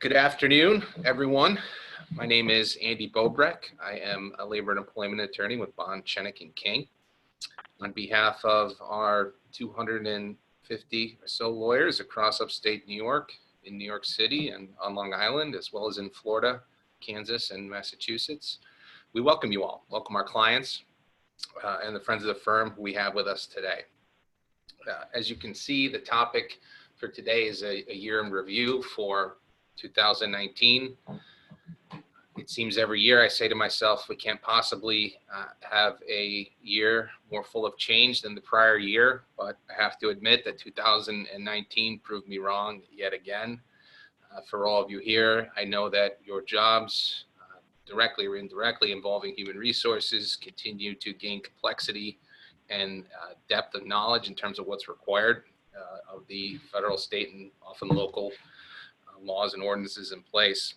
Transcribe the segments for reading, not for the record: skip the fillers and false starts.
Good afternoon, everyone. My name is Andy Bobreck. I am a labor and employment attorney with Schoeneck King. On behalf of our 250 or so lawyers across upstate New York, in New York City and on Long Island, as well as in Florida, Kansas, and Massachusetts, we welcome you all. Welcome our clients and the friends of the firm who we have with us today. As you can see, the topic for today is a year in review for 2019. It seems every year I say to myself, we can't possibly have a year more full of change than the prior year, but I have to admit that 2019 proved me wrong yet again. For all of you here, I know that your jobs, directly or indirectly involving human resources, continue to gain complexity and depth of knowledge in terms of what's required of the federal, state, and often local laws and ordinances in place.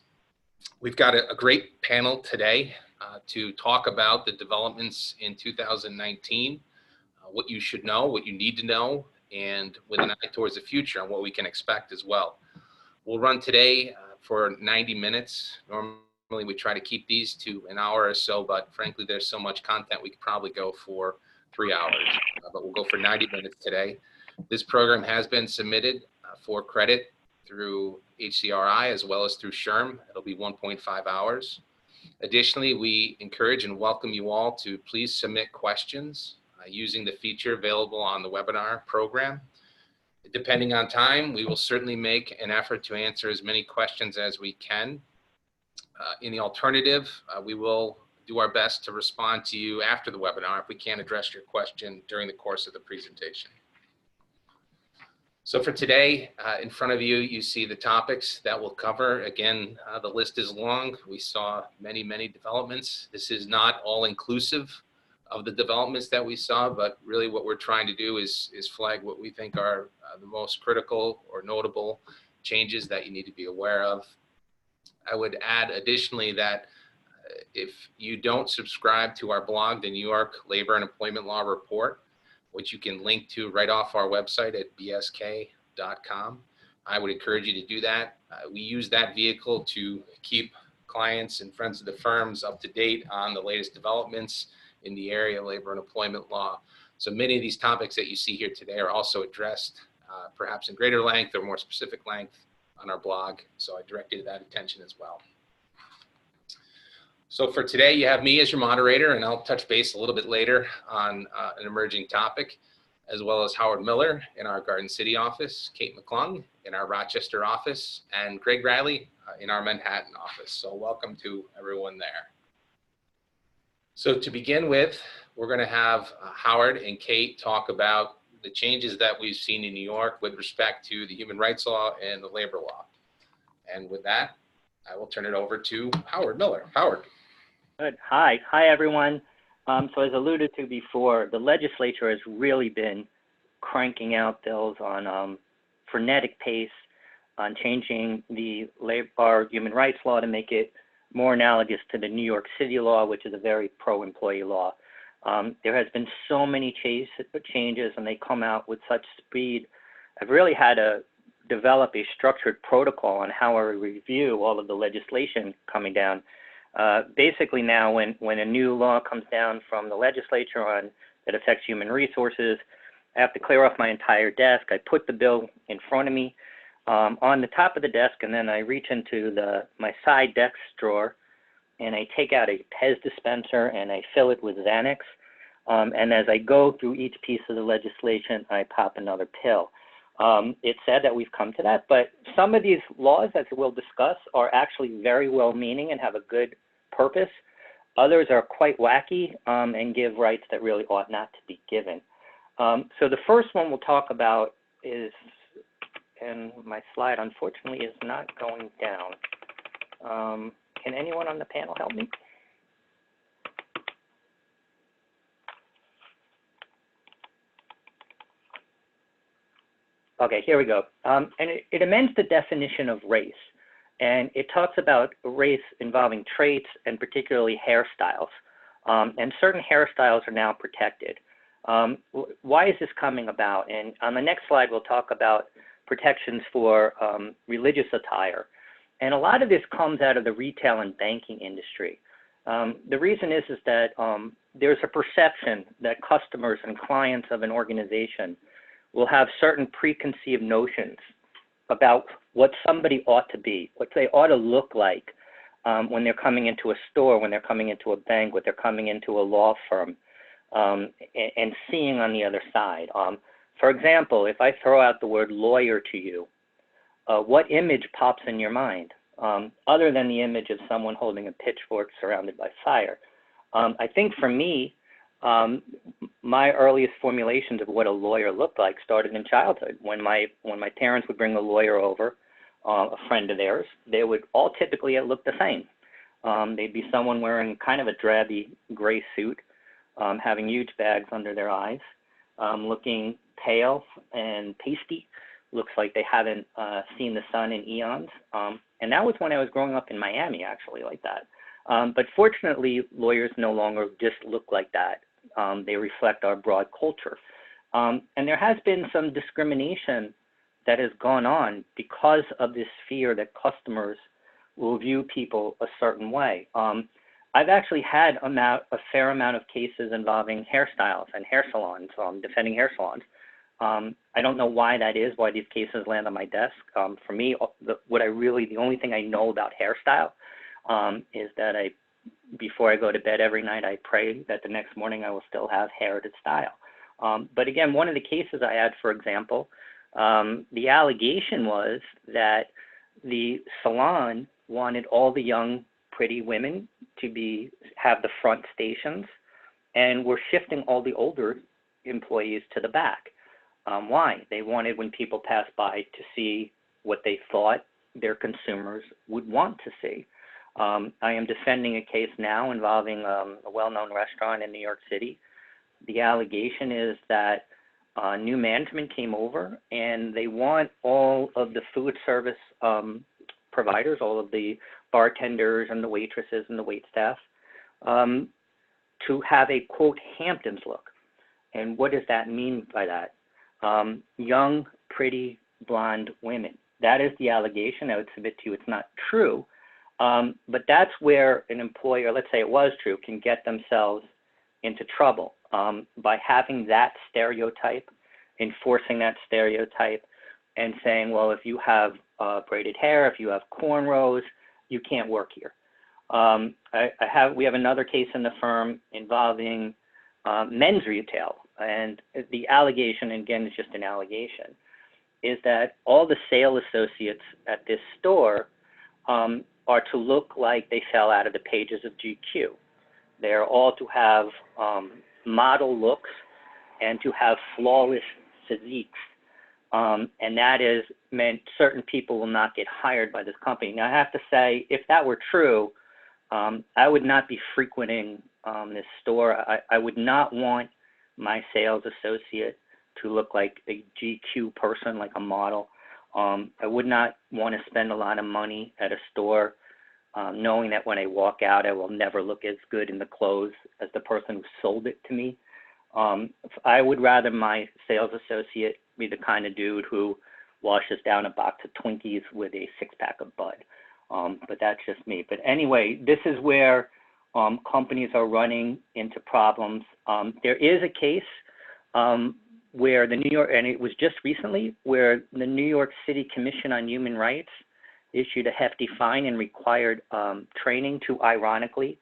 We've got a great panel today to talk about the developments in 2019, what you should know, what you need to know, and with an eye towards the future and what we can expect as well. We'll run today for 90 minutes. Normally we try to keep these to an hour or so, but frankly, there's so much content we could probably go for 3 hours, but we'll go for 90 minutes today. This program has been submitted for credit through HCRI as well as through SHRM. It'll be 1.5 hours. Additionally, we encourage and welcome you all to please submit questions using the feature available on the webinar program. Depending on time, we will certainly make an effort to answer as many questions as we can. In the alternative, we will do our best to respond to you after the webinar if we can't address your question during the course of the presentation. So for today, in front of you, you see the topics that we'll cover. Again, the list is long. We saw many developments. This is not all inclusive of the developments that we saw, but really what we're trying to do is flag what we think are the most critical or notable changes that you need to be aware of. I would add additionally that if you don't subscribe to our blog, the New York Labor and Employment Law Report, which you can link to right off our website at bsk.com. I would encourage you to do that. We use that vehicle to keep clients and friends of the firms up to date on the latest developments in the area of labor and employment law. So many of these topics that you see here today are also addressed perhaps in greater length or more specific length on our blog. So I direct you to that attention as well. So for today, you have me as your moderator, and I'll touch base a little bit later on an emerging topic, as well as Howard Miller in our Garden City office, Kate McClung in our Rochester office, and Greg Riley in our Manhattan office. So welcome to everyone there. So to begin with, we're going to have Howard and Kate talk about the changes that we've seen in New York with respect to the human rights law and the labor law. And with that, I will turn it over to Howard Miller. Howard. Good. Hi, everyone. So as alluded to before, the legislature has really been cranking out bills on frenetic pace on changing the labor human rights law to make it more analogous to the New York City law, which is a very pro-employee law. There has been so many changes, and they come out with such speed. I've really had to develop a structured protocol on how I review all of the legislation coming down. Basically now when a new law comes down from the legislature that affects human resources, I have to clear off my entire desk. I put the bill in front of me on the top of the desk, and then I reach into my side desk drawer and I take out a Pez dispenser and I fill it with Xanax. And as I go through each piece of the legislation, I pop another pill. It's sad that we've come to that, but some of these laws, as we'll discuss, are actually very well-meaning and have a good purpose. Others are quite wacky and give rights that really ought not to be given. So the first one we'll talk about is, and my slide unfortunately is not going down. Can anyone on the panel help me? Okay, here we go. And it amends the definition of race. And it talks about race involving traits and particularly hairstyles. And certain hairstyles are now protected. Why is this coming about? And on the next slide, we'll talk about protections for religious attire. And a lot of this comes out of the retail and banking industry. The reason is that there's a perception that customers and clients of an organization will have certain preconceived notions about what somebody ought to be, what they ought to look like when they're coming into a store, when they're coming into a bank, when they're coming into a law firm, and seeing on the other side. For example, if I throw out the word lawyer to you, what image pops in your mind, other than the image of someone holding a pitchfork surrounded by fire? I think for me, my earliest formulations of what a lawyer looked like started in childhood. When my parents would bring a lawyer over, a friend of theirs, they would all typically look the same. They'd be someone wearing kind of a drabby gray suit, having huge bags under their eyes, looking pale and pasty. Looks like they haven't seen the sun in eons. And that was when I was growing up in Miami, actually, like that. But fortunately, lawyers no longer just look like that. They reflect our broad culture. And there has been some discrimination that has gone on because of this fear that customers will view people a certain way. I've actually had a fair amount of cases involving hairstyles and hair salons, defending hair salons. I don't know why that is, why these cases land on my desk. For me, the only thing I know about hairstyle is that before I go to bed every night, I pray that the next morning I will still have hair to style. But again, one of the cases I had, for example, the allegation was that the salon wanted all the young, pretty women to have the front stations, and were shifting all the older employees to the back. Why? They wanted, when people pass by, to see what they thought their consumers would want to see. I am defending a case now involving a well-known restaurant in New York City. The allegation is that new management came over, and they want all of the food service providers, all of the bartenders and the waitresses and the waitstaff, to have a, quote, Hamptons look. And what does that mean by that? Young, pretty, blonde women. That is the allegation. I would submit to you it's not true. But that's where an employer, let's say it was true, can get themselves into trouble by having that stereotype, enforcing that stereotype, and saying, well, if you have braided hair, if you have cornrows, you can't work here. We have another case in the firm involving men's retail, and the allegation, again, is just an allegation, is that all the sales associates at this store are to look like they fell out of the pages of GQ. They're all to have model looks and to have flawless physiques. And that is meant certain people will not get hired by this company. Now, I have to say, if that were true, I would not be frequenting this store. I would not want my sales associate to look like a GQ person, like a model. I would not want to spend a lot of money at a store knowing that when I walk out, I will never look as good in the clothes as the person who sold it to me. I would rather my sales associate be the kind of dude who washes down a box of Twinkies with a six-pack of Bud. But that's just me. But anyway, this is where companies are running into problems. There is a case where the New York, and it was just recently, where the New York City Commission on Human Rights issued a hefty fine and required training to, ironically,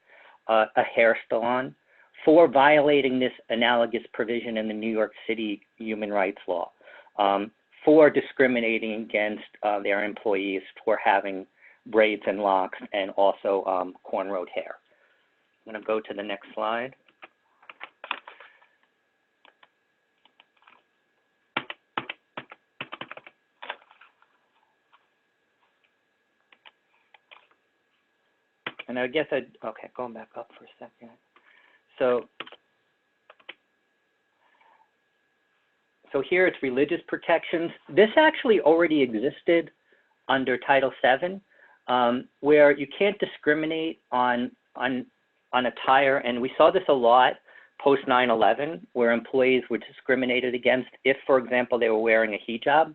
a hair salon for violating this analogous provision in the New York City human rights law, for discriminating against their employees for having braids and locks and also cornrowed hair. I'm going to go to the next slide. And I guess okay, going back up for a second. So here it's religious protections. This actually already existed under Title VII, where you can't discriminate on attire, and we saw this a lot post 9/11, where employees were discriminated against if, for example, they were wearing a hijab.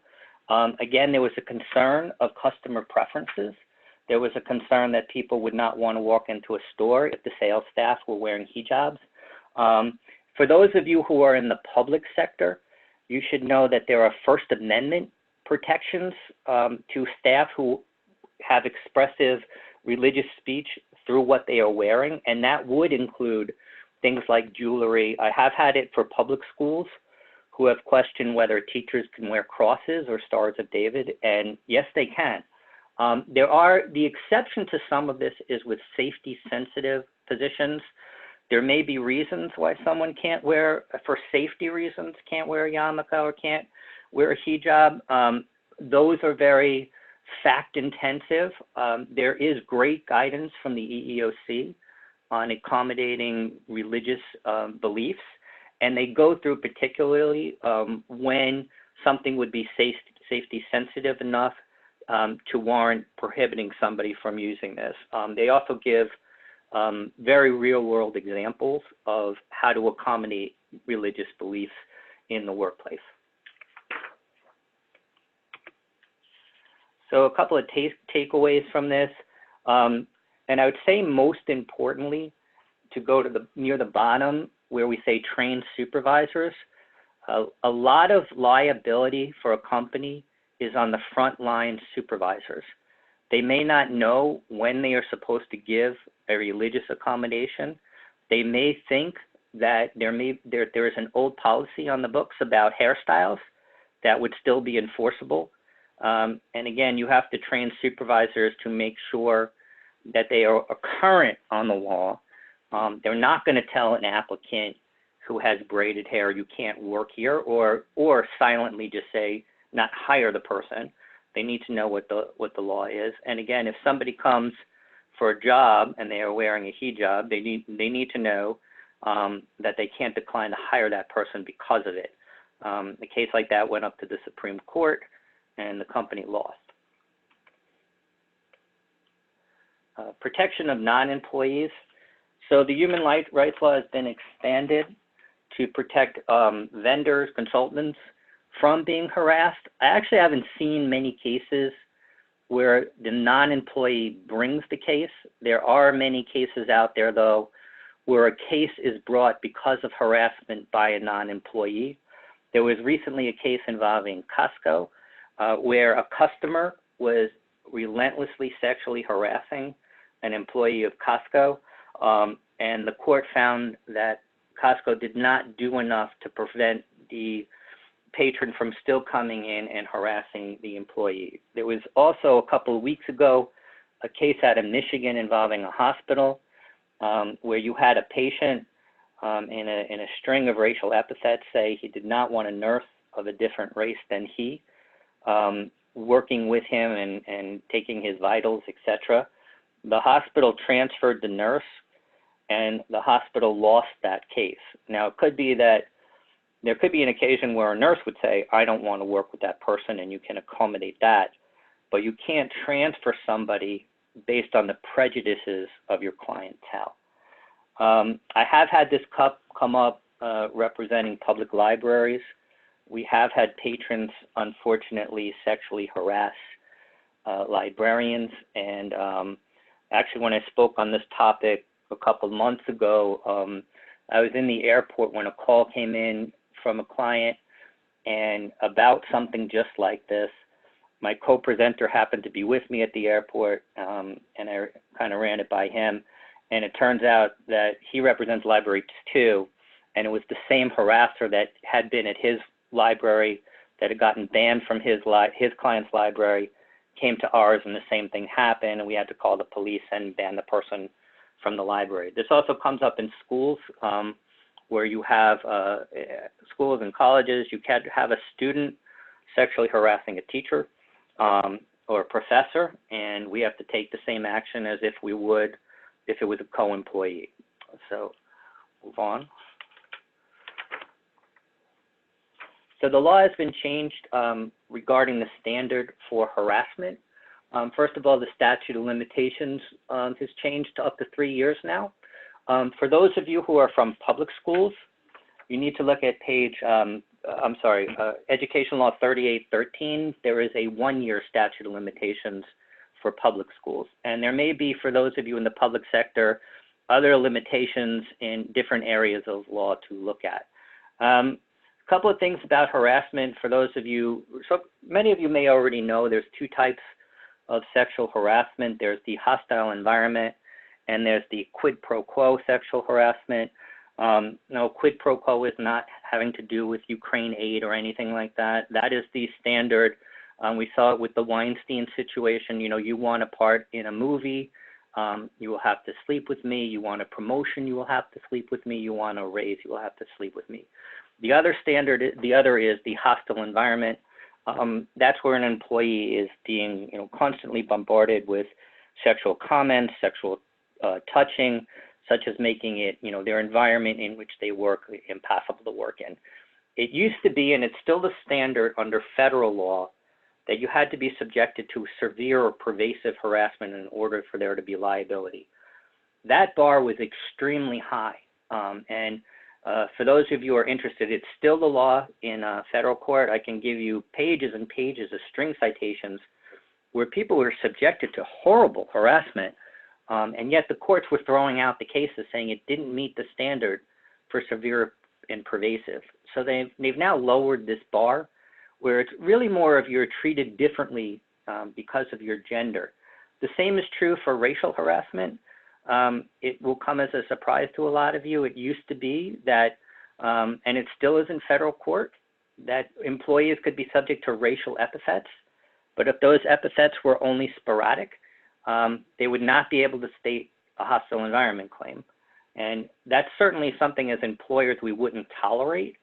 Again, there was a concern of customer preferences there was a concern that people would not want to walk into a store if the sales staff were wearing hijabs. For those of you who are in the public sector, you should know that there are First Amendment protections to staff who have expressive religious speech through what they are wearing, and that would include things like jewelry. I have had it for public schools who have questioned whether teachers can wear crosses or Stars of David, and yes, they can. The exception to some of this is with safety-sensitive positions. There may be reasons why someone can't wear, for safety reasons, can't wear a yarmulke or can't wear a hijab. Those are very fact-intensive. There is great guidance from the EEOC on accommodating religious beliefs, and they go through particularly when something would be safety-sensitive enough to warrant prohibiting somebody from using this. They also give very real-world examples of how to accommodate religious beliefs in the workplace. So a couple of takeaways from this, and I would say most importantly, to go to near the bottom where we say trained supervisors, a lot of liability for a company is on the frontline supervisors. They may not know when they are supposed to give a religious accommodation. They may think that there is an old policy on the books about hairstyles that would still be enforceable. And again, you have to train supervisors to make sure that they are current on the law. They're not going to tell an applicant who has braided hair, you can't work here, or silently just say, not hire the person. They need to know what the law is. And again, if somebody comes for a job and they are wearing a hijab, they need to know that they can't decline to hire that person because of it. A case like that went up to the Supreme Court, and the company lost. Protection of non-employees. So the human rights law has been expanded to protect vendors, consultants from being harassed. I actually haven't seen many cases where the non-employee brings the case. There are many cases out there, though, where a case is brought because of harassment by a non-employee. There was recently a case involving Costco where a customer was relentlessly sexually harassing an employee of Costco, and the court found that Costco did not do enough to prevent the patron from still coming in and harassing the employee. There was also a couple of weeks ago a case out of Michigan involving a hospital where you had a patient in a string of racial epithets say he did not want a nurse of a different race than he, working with him and taking his vitals, etc. The hospital transferred the nurse, and the hospital lost that case. Now, it could be that there could be an occasion where a nurse would say, I don't want to work with that person, and you can accommodate that, but you can't transfer somebody based on the prejudices of your clientele. I have had this come up representing public libraries. We have had patrons, unfortunately, sexually harass librarians, and actually when I spoke on this topic a couple months ago, I was in the airport when a call came in from a client and about something just like this. My co-presenter happened to be with me at the airport, and I kind of ran it by him, and it turns out that he represents libraries too, and it was the same harasser that had been at his library that had gotten banned from his client's library, came to ours, and the same thing happened, and we had to call the police and ban the person from the library. This also comes up in schools where you have schools and colleges. You can have a student sexually harassing a teacher or a professor, and we have to take the same action as if we would if it was a co-employee. So move on. So the law has been changed regarding the standard for harassment. First of all, the statute of limitations has changed to up to 3 years now. For those of you who are from public schools, you need to look at page, Education Law 3813. There is a 1-year statute of limitations for public schools. And there may be, for those of you in the public sector, other limitations in different areas of law to look at. A couple of things about harassment for those of you, so many of you may already know there's two types of sexual harassment. There's the hostile environment and there's the quid pro quo sexual harassment. No, quid pro quo is not having to do with Ukraine aid or anything like that. That is the standard. We saw it with the Weinstein situation. You know, you want a part in a movie, you will have to sleep with me. You want a promotion, you will have to sleep with me. You want a raise, you will have to sleep with me. The other standard, the other is the hostile environment. That's where an employee is being, constantly bombarded with sexual comments, sexual touching, such as making it, their environment in which they work impossible to work in. It used to be, and it's still the standard under federal law, that you had to be subjected to severe or pervasive harassment in order for there to be liability. That bar was extremely high. For those of you who are interested, it's still the law in federal court. I can give you pages and pages of string citations where people were subjected to horrible harassment, and yet the courts were throwing out the cases saying it didn't meet the standard for severe and pervasive. So they've now lowered this bar, where it's really more of you're treated differently because of your gender. The same is true for racial harassment. It will come as a surprise to a lot of you. It used to be that, and it still is in federal court, that employees could be subject to racial epithets, but if those epithets were only sporadic, they would not be able to state a hostile environment claim. And that's certainly something as employers we wouldn't tolerate.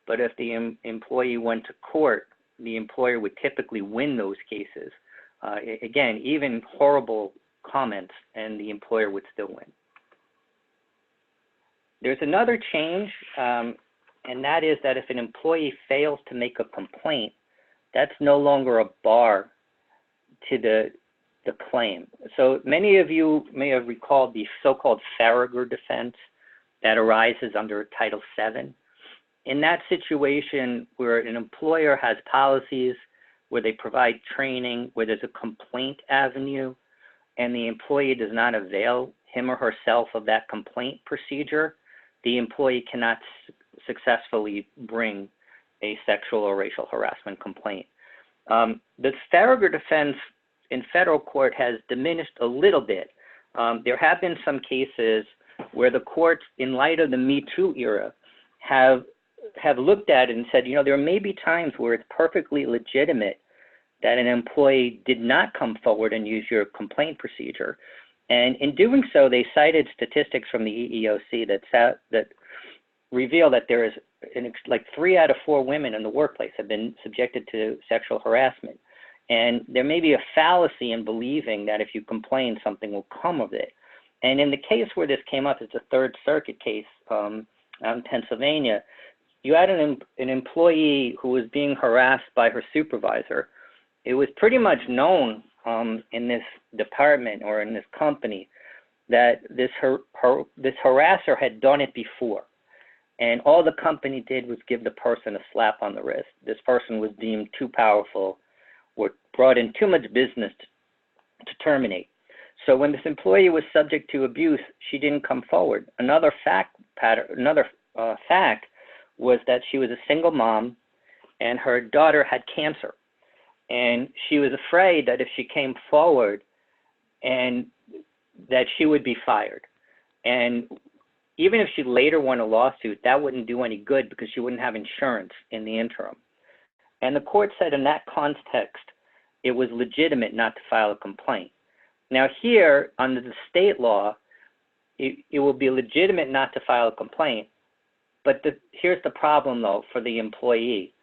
But if the employee went to court, the employer would typically win those cases. Again, even horrible comments, and the employer would still win. There's another change, and that is that if an employee fails to make a complaint, that's no longer a bar to the claim. So many of you may have recalled the so-called Farragher defense that arises under Title VII. In that situation where an employer has policies where they provide training, where there's a complaint avenue, and the employee does not avail him or herself of that complaint procedure, the employee cannot successfully bring a sexual or racial harassment complaint. The Farragher defense in federal court has diminished a little bit. There have been some cases where the courts, in light of the Me Too era, have looked at it and said, there may be times where it's perfectly legitimate that an employee did not come forward and use your complaint procedure. And in doing so, they cited statistics from the EEOC that reveal that there is, like 3 out of 4 women in the workplace have been subjected to sexual harassment. And there may be a fallacy in believing that if you complain, something will come of it. And in the case where this came up, it's a Third Circuit case out in Pennsylvania. You had an employee who was being harassed by her supervisor. It was pretty much known in this department or in this company that this harasser had done it before. And all the company did was give the person a slap on the wrist. This person was deemed too powerful or brought in too much business to terminate. So when this employee was subject to abuse, she didn't come forward. Another fact was that she was a single mom and her daughter had cancer. And she was afraid that if she came forward and that she would be fired. And even if she later won a lawsuit, that wouldn't do any good because she wouldn't have insurance in the interim. And the court said in that context, it was legitimate not to file a complaint. Now here, under the state law, it will be legitimate not to file a complaint. But here's the problem, though, for the employee.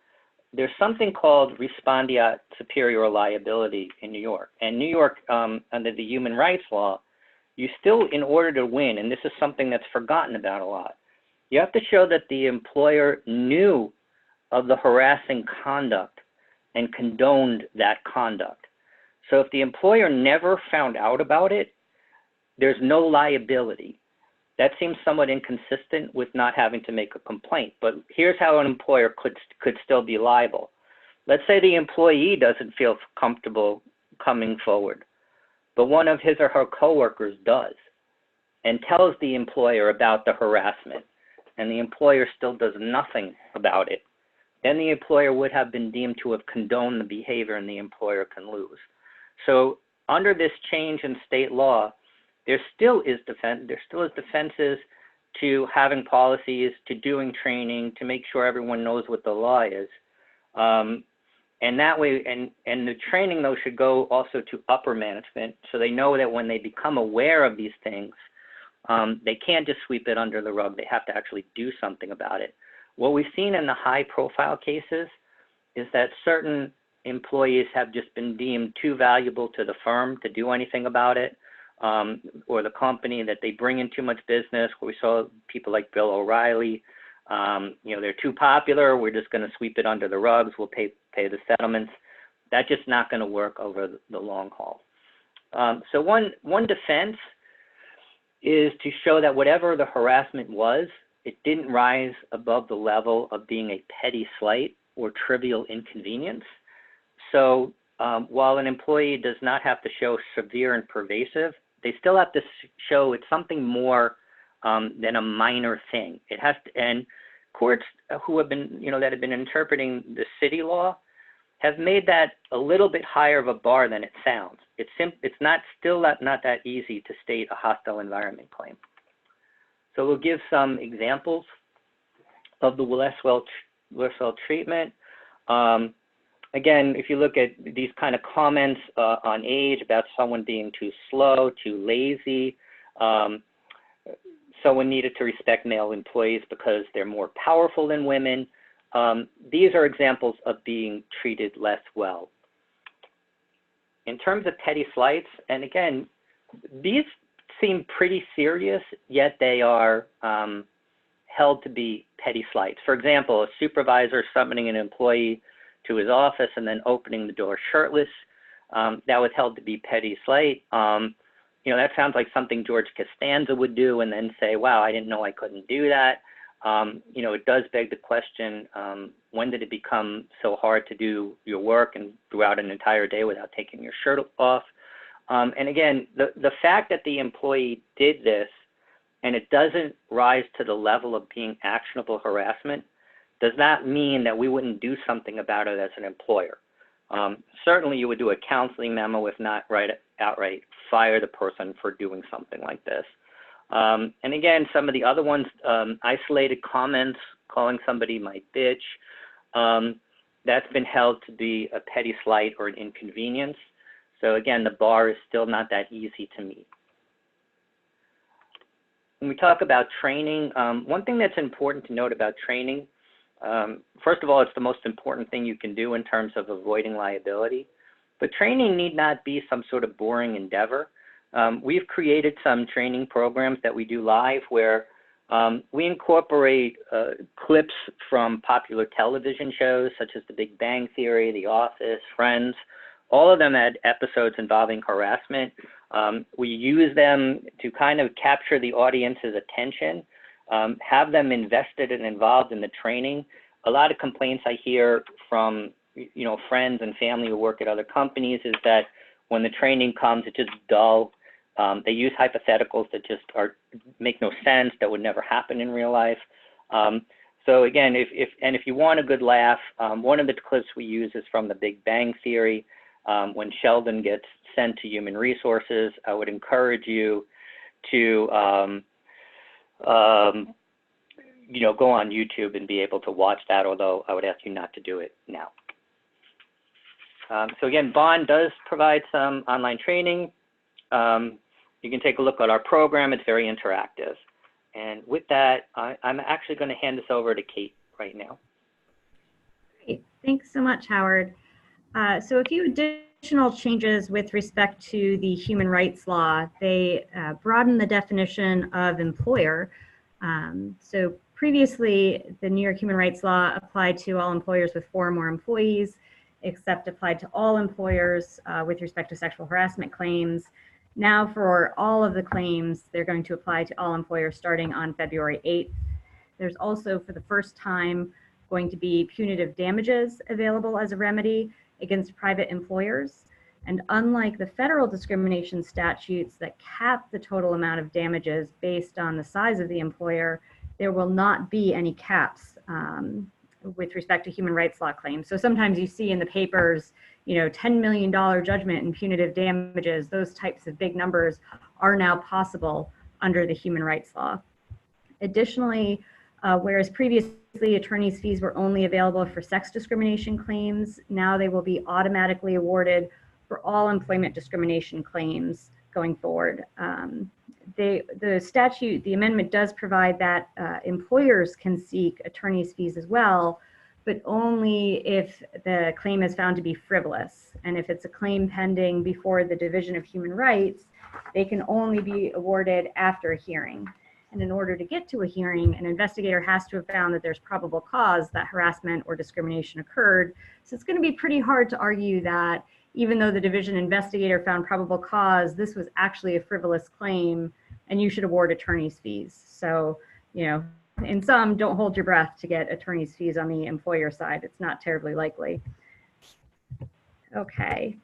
There's something called respondeat superior liability in New York. And New York, under the human rights law, you still, in order to win, and this is something that's forgotten about a lot, you have to show that the employer knew of the harassing conduct and condoned that conduct. So if the employer never found out about it, there's no liability. That seems somewhat inconsistent with not having to make a complaint. But here's how an employer could still be liable. Let's say the employee doesn't feel comfortable coming forward. but one of his or her coworkers does and tells the employer about the harassment, and the employer still does nothing about it, then the employer would have been deemed to have condoned the behavior, and the employer can lose. So under this change in state law, there still is defenses to having policies, to doing training, to make sure everyone knows what the law is. And that way, and the training though should go also to upper management, so they know that when they become aware of these things, they can't just sweep it under the rug. They have to actually do something about it. What we've seen in the high profile cases is that certain employees have just been deemed too valuable to the firm to do anything about it, or the company, that they bring in too much business. We saw people like Bill O'Reilly, you know, they're too popular, we're just going to sweep it under the rugs, we'll pay the settlements. That's just not going to work over the long haul. So one defense is to show that whatever the harassment was, it didn't rise above the level of being a petty slight or trivial inconvenience. So while an employee does not have to show severe and pervasive, they still have to show it's something more than a minor thing. It has to, and courts who have been, you know, that have been interpreting the city law have made that a little bit higher of a bar than it sounds. It's still not that easy to state a hostile environment claim. So we'll give some examples of the less well treatment. Again, if you look at these kind of comments on age, about someone being too slow, too lazy, someone needed to respect male employees because they're more powerful than women. These are examples of being treated less well. In terms of petty slights, and again, these seem pretty serious, yet they are held to be petty slights. For example, a supervisor summoning an employee to his office and then opening the door shirtless, that was held to be petty slight. You know, that sounds like something George Costanza would do and then say, wow, I didn't know I couldn't do that. You know, it does beg the question, when did it become so hard to do your work and throughout an entire day without taking your shirt off? And again, the fact that the employee did this and it doesn't rise to the level of being actionable harassment does not mean that we wouldn't do something about it as an employer. Certainly you would do a counseling memo, if not outright fire the person for doing something like this. And again, some of the other ones, isolated comments, calling somebody my bitch, that's been held to be a petty slight or an inconvenience. So again, the bar is still not that easy to meet. When we talk about training, one thing that's important to note about training, first of all, it's the most important thing you can do in terms of avoiding liability. But training need not be some sort of boring endeavor. We've created some training programs that we do live where we incorporate clips from popular television shows such as The Big Bang Theory, The Office, Friends. All of them had episodes involving harassment. We use them to kind of capture the audience's attention, have them invested and involved in the training. A lot of complaints I hear from, you know, friends and family who work at other companies is that when the training comes, it's just dull. They use hypotheticals that just make no sense, that would never happen in real life. So again, if you want a good laugh, one of the clips we use is from The Big Bang Theory. When Sheldon gets sent to Human Resources, I would encourage you to you know, go on YouTube and be able to watch that, although I would ask you not to do it now. So again, Bond does provide some online training. You can take a look at our program. It's very interactive. And with that, I'm actually going to hand this over to Kate right now. Great. Thanks so much, Howard. So a few additional changes with respect to the human rights law. They broaden the definition of employer. So previously, the New York Human Rights Law applied to all employers with 4 or more employees, except applied to all employers with respect to sexual harassment claims. Now for all of the claims, they're going to apply to all employers starting on February 8th. There's also, for the first time, going to be punitive damages available as a remedy against private employers. And unlike the federal discrimination statutes that cap the total amount of damages based on the size of the employer, there will not be any caps with respect to human rights law claims. So sometimes you see in the papers, you know, $10 million judgment and punitive damages. Those types of big numbers are now possible under the human rights law. Additionally, whereas previously attorney's fees were only available for sex discrimination claims, now they will be automatically awarded for all employment discrimination claims going forward. The statute, the amendment does provide that employers can seek attorney's fees as well, but only if the claim is found to be frivolous. And if it's a claim pending before the Division of Human Rights, they can only be awarded after a hearing. And in order to get to a hearing, an investigator has to have found that there's probable cause that harassment or discrimination occurred. So it's going to be pretty hard to argue that even though the division investigator found probable cause, this was actually a frivolous claim and you should award attorney's fees. So, you know, in some, don't hold your breath to get attorney's fees on the employer side. It's not terribly likely. Okay.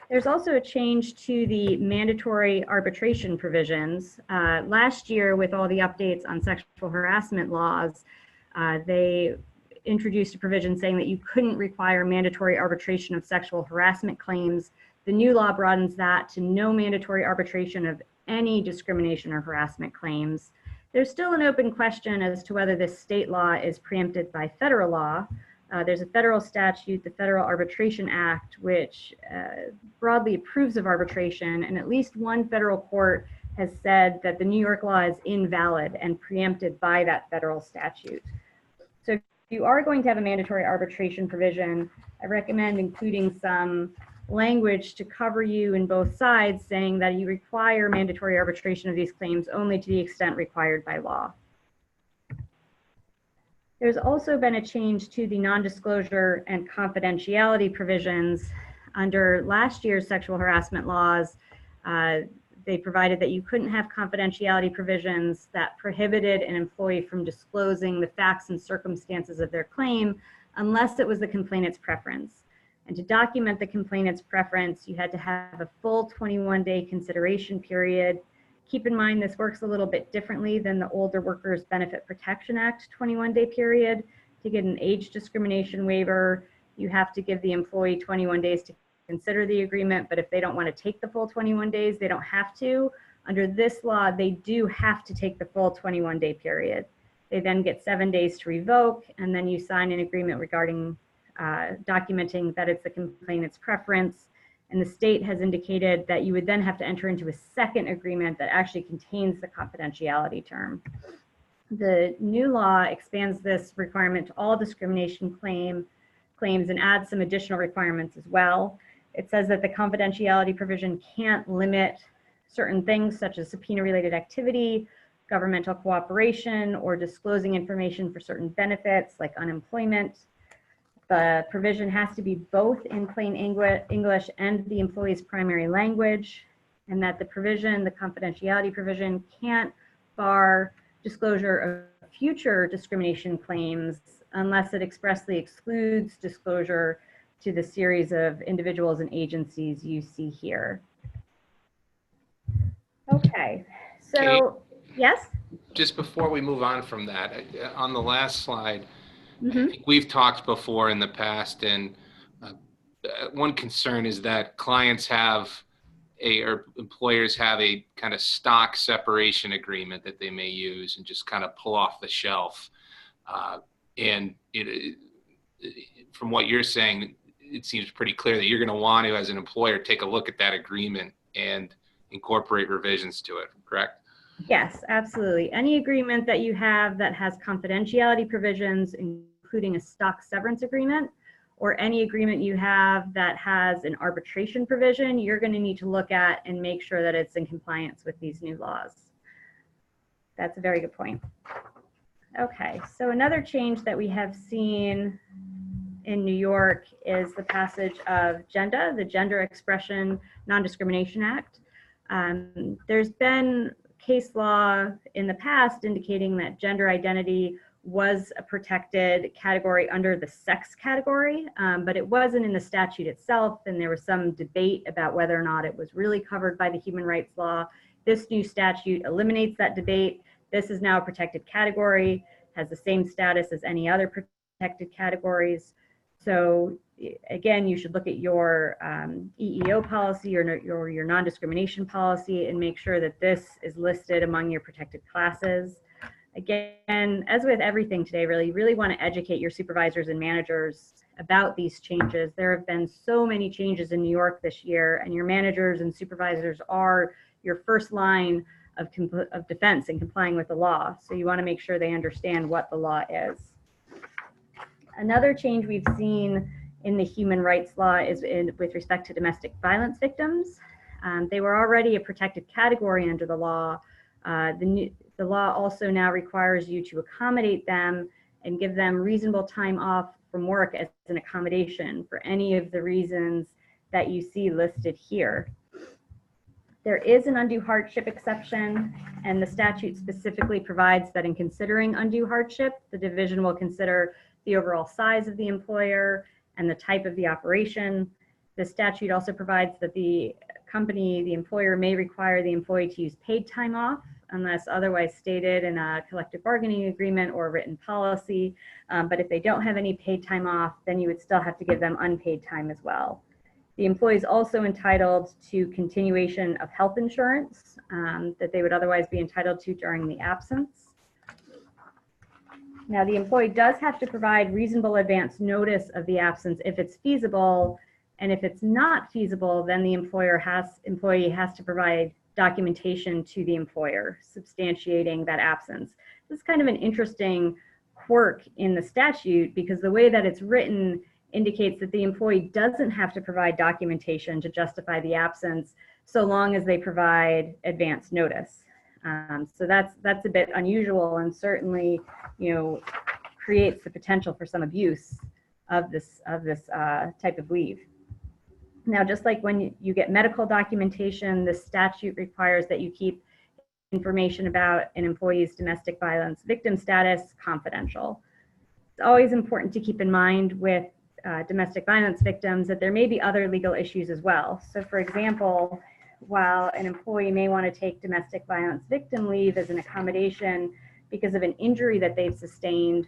There's also a change to the mandatory arbitration provisions. Last year, with all the updates on sexual harassment laws, they introduced a provision saying that you couldn't require mandatory arbitration of sexual harassment claims. The new law broadens that to no mandatory arbitration of any discrimination or harassment claims. There's still an open question as to whether this state law is preempted by federal law. There's a federal statute, the Federal Arbitration Act, which broadly approves of arbitration, and at least one federal court has said that the New York law is invalid and preempted by that federal statute. So if you are going to have a mandatory arbitration provision, I recommend including some language to cover you in both sides, saying that you require mandatory arbitration of these claims only to the extent required by law. There's also been a change to the non-disclosure and confidentiality provisions. Under last year's sexual harassment laws, they provided that you couldn't have confidentiality provisions that prohibited an employee from disclosing the facts and circumstances of their claim unless it was the complainant's preference. And to document the complainant's preference, you had to have a full 21-day consideration period. Keep in mind, this works a little bit differently than the Older Workers Benefit Protection Act 21-day period. To get an age discrimination waiver, you have to give the employee 21 days to consider the agreement, but if they don't want to take the full 21 days, they don't have to. Under this law, they do have to take the full 21-day period. They then get 7 days to revoke, and then you sign an agreement regarding documenting that it's the complainant's preference. And the state has indicated that you would then have to enter into a second agreement that actually contains the confidentiality term. The new law expands this requirement to all discrimination claims and adds some additional requirements as well. It says that the confidentiality provision can't limit certain things such as subpoena-related activity, governmental cooperation, or disclosing information for certain benefits like unemployment. The provision has to be both in plain English and the employee's primary language, and that the provision, the confidentiality provision, can't bar disclosure of future discrimination claims unless it expressly excludes disclosure to the series of individuals and agencies you see here. Okay, so yes? Just before we move on from that, on the last slide, Mm-hmm. I think we've talked before in the past, and one concern is that clients have or employers have a kind of stock separation agreement that they may use and just kind of pull off the shelf. And from what you're saying, it seems pretty clear that you're going to want to, as an employer, take a look at that agreement and incorporate revisions to it, correct? Yes, absolutely. Any agreement that you have that has confidentiality provisions, including a stock severance agreement, or any agreement you have that has an arbitration provision, you're going to need to look at and make sure that it's in compliance with these new laws. That's a very good point. Okay, so another change that we have seen in New York is the passage of GENDA, the Gender Expression Non-Discrimination Act. There's been case law in the past indicating that gender identity was a protected category under the sex category, but it wasn't in the statute itself, and there was some debate about whether or not it was really covered by the human rights law. This new statute eliminates that debate. This is now a protected category, has the same status as any other protected categories. So again, you should look at your EEO policy or your non-discrimination policy and make sure that this is listed among your protected classes. Again, as with everything today, really want to educate your supervisors and managers about these changes. There have been so many changes in New York this year, and your managers and supervisors are your first line of defense in complying with the law. So you want to make sure they understand what the law is. Another change we've seen in the human rights law is with respect to domestic violence victims. They were already a protected category under the law. The law also now requires you to accommodate them and give them reasonable time off from work as an accommodation for any of the reasons that you see listed here. There is an undue hardship exception, and the statute specifically provides that in considering undue hardship, the division will consider the overall size of the employer and the type of the operation. The statute also provides that the employer may require the employee to use paid time off unless otherwise stated in a collective bargaining agreement or written policy. But if they don't have any paid time off, then you would still have to give them unpaid time as well. The employee is also entitled to continuation of health insurance that they would otherwise be entitled to during the absence. Now, the employee does have to provide reasonable advance notice of the absence if it's feasible, and if it's not feasible, then the employee has to provide documentation to the employer substantiating that absence. This is kind of an interesting quirk in the statute because the way that it's written indicates that the employee doesn't have to provide documentation to justify the absence so long as they provide advance notice. So that's a bit unusual and certainly, creates the potential for some abuse of this type of leave. Now, just like when you get medical documentation, the statute requires that you keep information about an employee's domestic violence victim status confidential. It's always important to keep in mind with domestic violence victims that there may be other legal issues as well. So for example, while an employee may want to take domestic violence victim leave as an accommodation because of an injury that they've sustained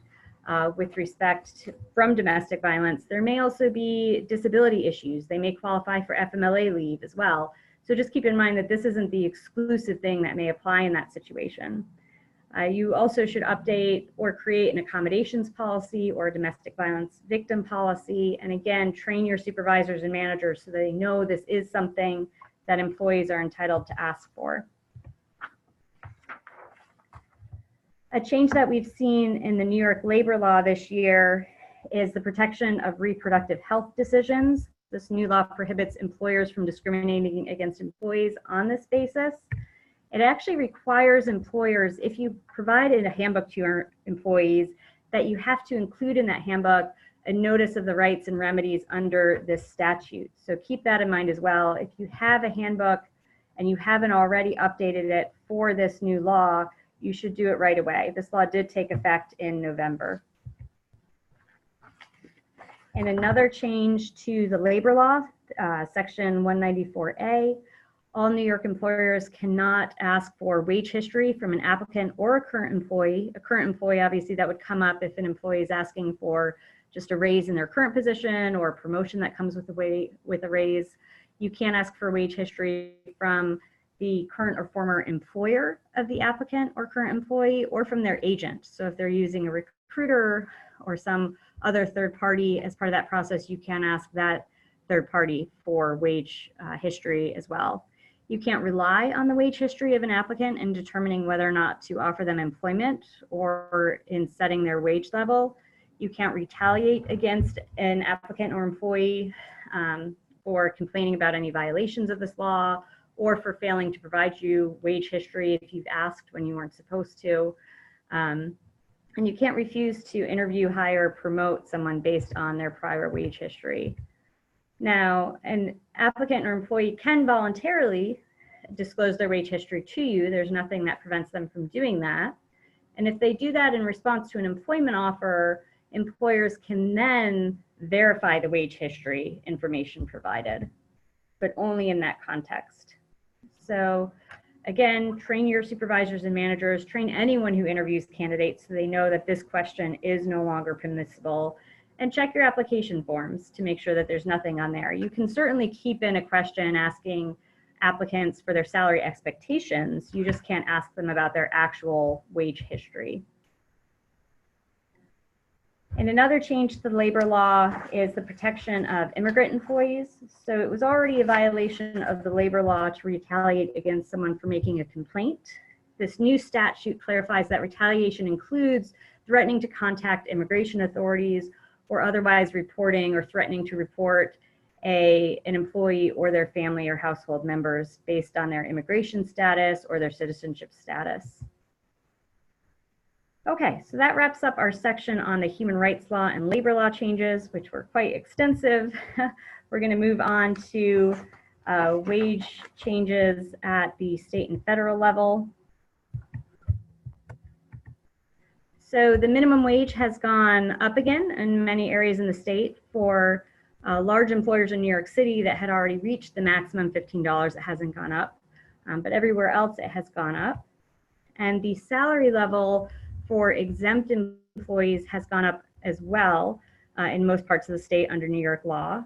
with respect from domestic violence, there may also be disability issues. They may qualify for FMLA leave as well. So just keep in mind that this isn't the exclusive thing that may apply in that situation. You also should update or create an accommodations policy or a domestic violence victim policy. And again, train your supervisors and managers so they know this is something that employees are entitled to ask for. A change that we've seen in the New York labor law this year is the protection of reproductive health decisions. This new law prohibits employers from discriminating against employees on this basis. It actually requires employers, if you provided a handbook to your employees, that you have to include in that handbook a notice of the rights and remedies under this statute. So keep that in mind as well. If you have a handbook and you haven't already updated it for this new law, you should do it right away. This law did take effect in November. And another change to the labor law, section 194A, all New York employers cannot ask for wage history from an applicant or a current employee. A current employee, obviously, that would come up if an employee is asking for just a raise in their current position or a promotion that comes with a raise. You can't ask for wage history from the current or former employer of the applicant or current employee or from their agent. So if they're using a recruiter or some other third party as part of that process, you can ask that third party for wage history as well. You can't rely on the wage history of an applicant in determining whether or not to offer them employment or in setting their wage level. You can't retaliate against an applicant or employee for complaining about any violations of this law or for failing to provide you wage history if you've asked when you weren't supposed to. And you can't refuse to interview, hire, promote someone based on their prior wage history. Now, an applicant or employee can voluntarily disclose their wage history to you. There's nothing that prevents them from doing that. And if they do that in response to an employment offer, employers can then verify the wage history information provided, but only in that context. So again, train your supervisors and managers, train anyone who interviews candidates so they know that this question is no longer permissible, and check your application forms to make sure that there's nothing on there. You can certainly keep in a question asking applicants for their salary expectations. You just can't ask them about their actual wage history. And another change to the labor law is the protection of immigrant employees. So it was already a violation of the labor law to retaliate against someone for making a complaint. This new statute clarifies that retaliation includes threatening to contact immigration authorities or otherwise reporting or threatening to report an employee or their family or household members based on their immigration status or their citizenship status. Okay, so that wraps up our section on the human rights law and labor law changes, which were quite extensive. We're going to move on to wage changes at the state and federal level. So the minimum wage has gone up again in many areas in the state. For large employers in New York City that had already reached the maximum $15, it hasn't gone up, but everywhere else it has gone up. And the salary level for exempt employees has gone up as well in most parts of the state under New York law.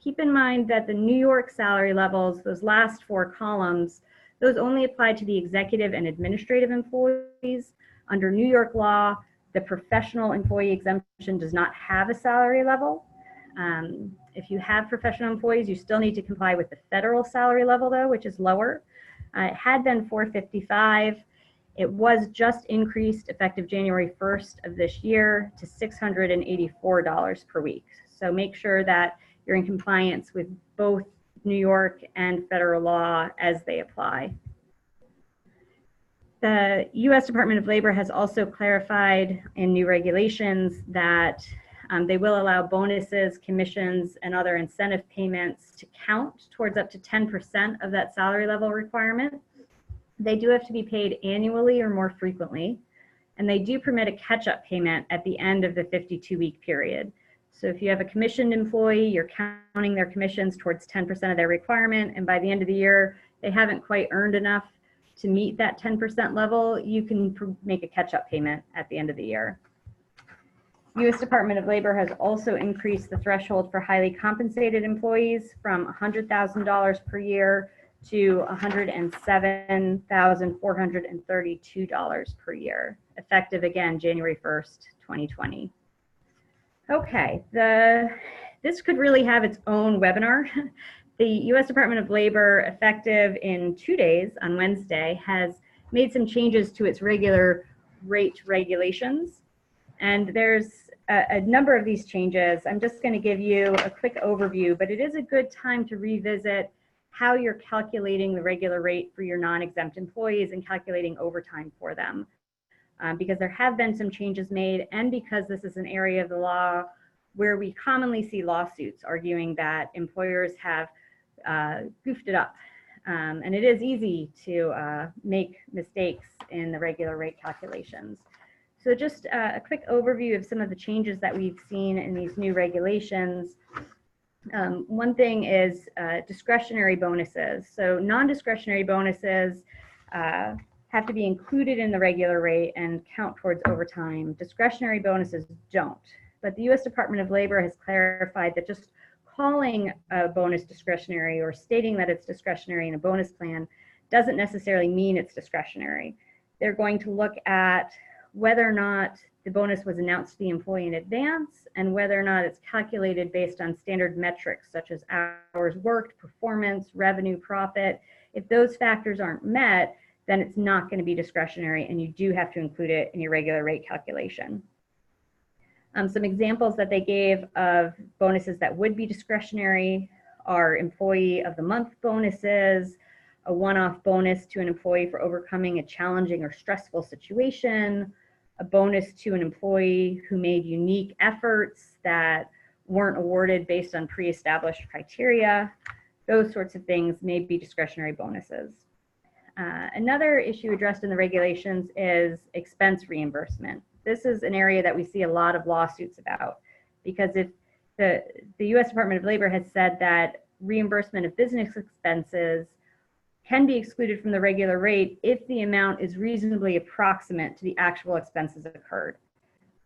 Keep in mind that the New York salary levels, those last 4 columns, those only apply to the executive and administrative employees. Under New York law, the professional employee exemption does not have a salary level. If you have professional employees, you still need to comply with the federal salary level though, which is lower. It had been $455. It was just increased effective January 1st of this year to $684 per week. So make sure that you're in compliance with both New York and federal law as they apply. The U.S. Department of Labor has also clarified in new regulations that they will allow bonuses, commissions, and other incentive payments to count towards up to 10% of that salary level requirement. They do have to be paid annually or more frequently, and they do permit a catch-up payment at the end of the 52-week period. So if you have a commissioned employee, you're counting their commissions towards 10% of their requirement, and by the end of the year, they haven't quite earned enough to meet that 10% level, you can make a catch-up payment at the end of the year. U.S. Department of Labor has also increased the threshold for highly compensated employees from $100,000 per year to $107,432 per year, effective again January 1st, 2020. Okay, this could really have its own webinar. The U.S. Department of Labor, effective in 2 days on Wednesday, has made some changes to its regular rate regulations. And there's a number of these changes. I'm just going to give you a quick overview, but it is a good time to revisit how you're calculating the regular rate for your non-exempt employees and calculating overtime for them. Because there have been some changes made, and because this is an area of the law where we commonly see lawsuits arguing that employers have goofed it up. And it is easy to make mistakes in the regular rate calculations. So just a quick overview of some of the changes that we've seen in these new regulations. One thing is discretionary bonuses. So non-discretionary bonuses have to be included in the regular rate and count towards overtime. Discretionary bonuses don't. But the U.S. Department of Labor has clarified that just calling a bonus discretionary or stating that it's discretionary in a bonus plan doesn't necessarily mean it's discretionary. They're going to look at whether or not the bonus was announced to the employee in advance and whether or not it's calculated based on standard metrics such as hours worked, performance, revenue, profit. If those factors aren't met, then it's not going to be discretionary and you do have to include it in your regular rate calculation. Some examples that they gave of bonuses that would be discretionary are employee of the month bonuses, a one-off bonus to an employee for overcoming a challenging or stressful situation, a bonus to an employee who made unique efforts that weren't awarded based on pre-established criteria. Those sorts of things may be discretionary bonuses. Another issue addressed in the regulations is expense reimbursement. This is an area that we see a lot of lawsuits about, because if the U.S. Department of Labor has said that reimbursement of business expenses can be excluded from the regular rate if the amount is reasonably approximate to the actual expenses occurred.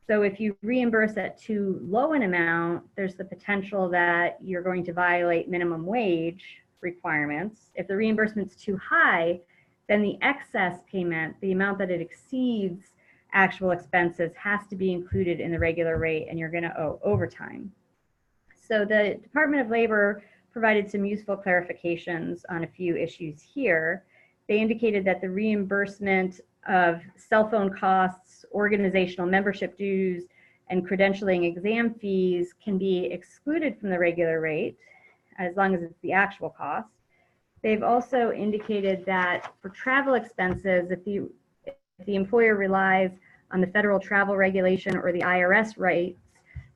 So if you reimburse at too low an amount, there's the potential that you're going to violate minimum wage requirements. If the reimbursement's too high, then the excess payment, the amount that it exceeds actual expenses, has to be included in the regular rate, and you're going to owe overtime. So the Department of Labor provided some useful clarifications on a few issues here. They indicated that the reimbursement of cell phone costs, organizational membership dues, and credentialing exam fees can be excluded from the regular rate as long as it's the actual cost. They've also indicated that for travel expenses, if the employer relies on the federal travel regulation or the IRS rates,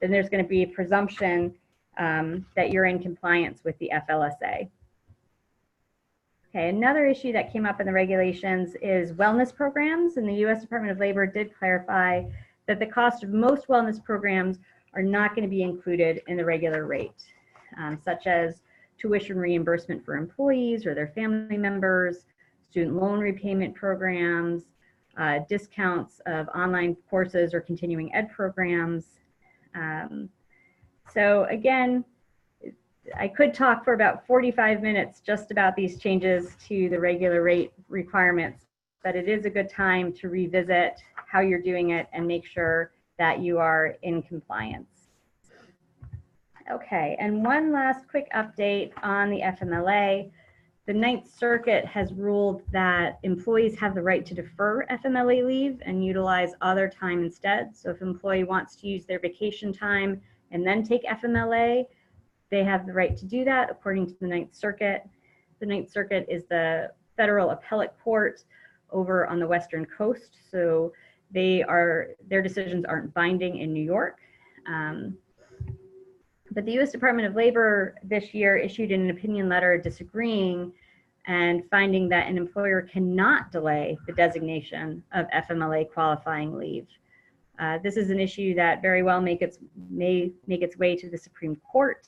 then there's going to be a presumption that you're in compliance with the FLSA. Okay, another issue that came up in the regulations is wellness programs, and the U.S. Department of Labor did clarify that the cost of most wellness programs are not going to be included in the regular rate, such as tuition reimbursement for employees or their family members, student loan repayment programs, discounts of online courses or continuing ed programs. So again, I could talk for about 45 minutes just about these changes to the regular rate requirements, but it is a good time to revisit how you're doing it and make sure that you are in compliance. Okay, and one last quick update on the FMLA. The Ninth Circuit has ruled that employees have the right to defer FMLA leave and utilize other time instead. So if an employee wants to use their vacation time and then take FMLA, they have the right to do that according to the Ninth Circuit. The Ninth Circuit is the federal appellate court over on the Western Coast, so their decisions aren't binding in New York. But the U.S. Department of Labor this year issued an opinion letter disagreeing and finding that an employer cannot delay the designation of FMLA qualifying leave. This is an issue that very well may make its way to the Supreme Court.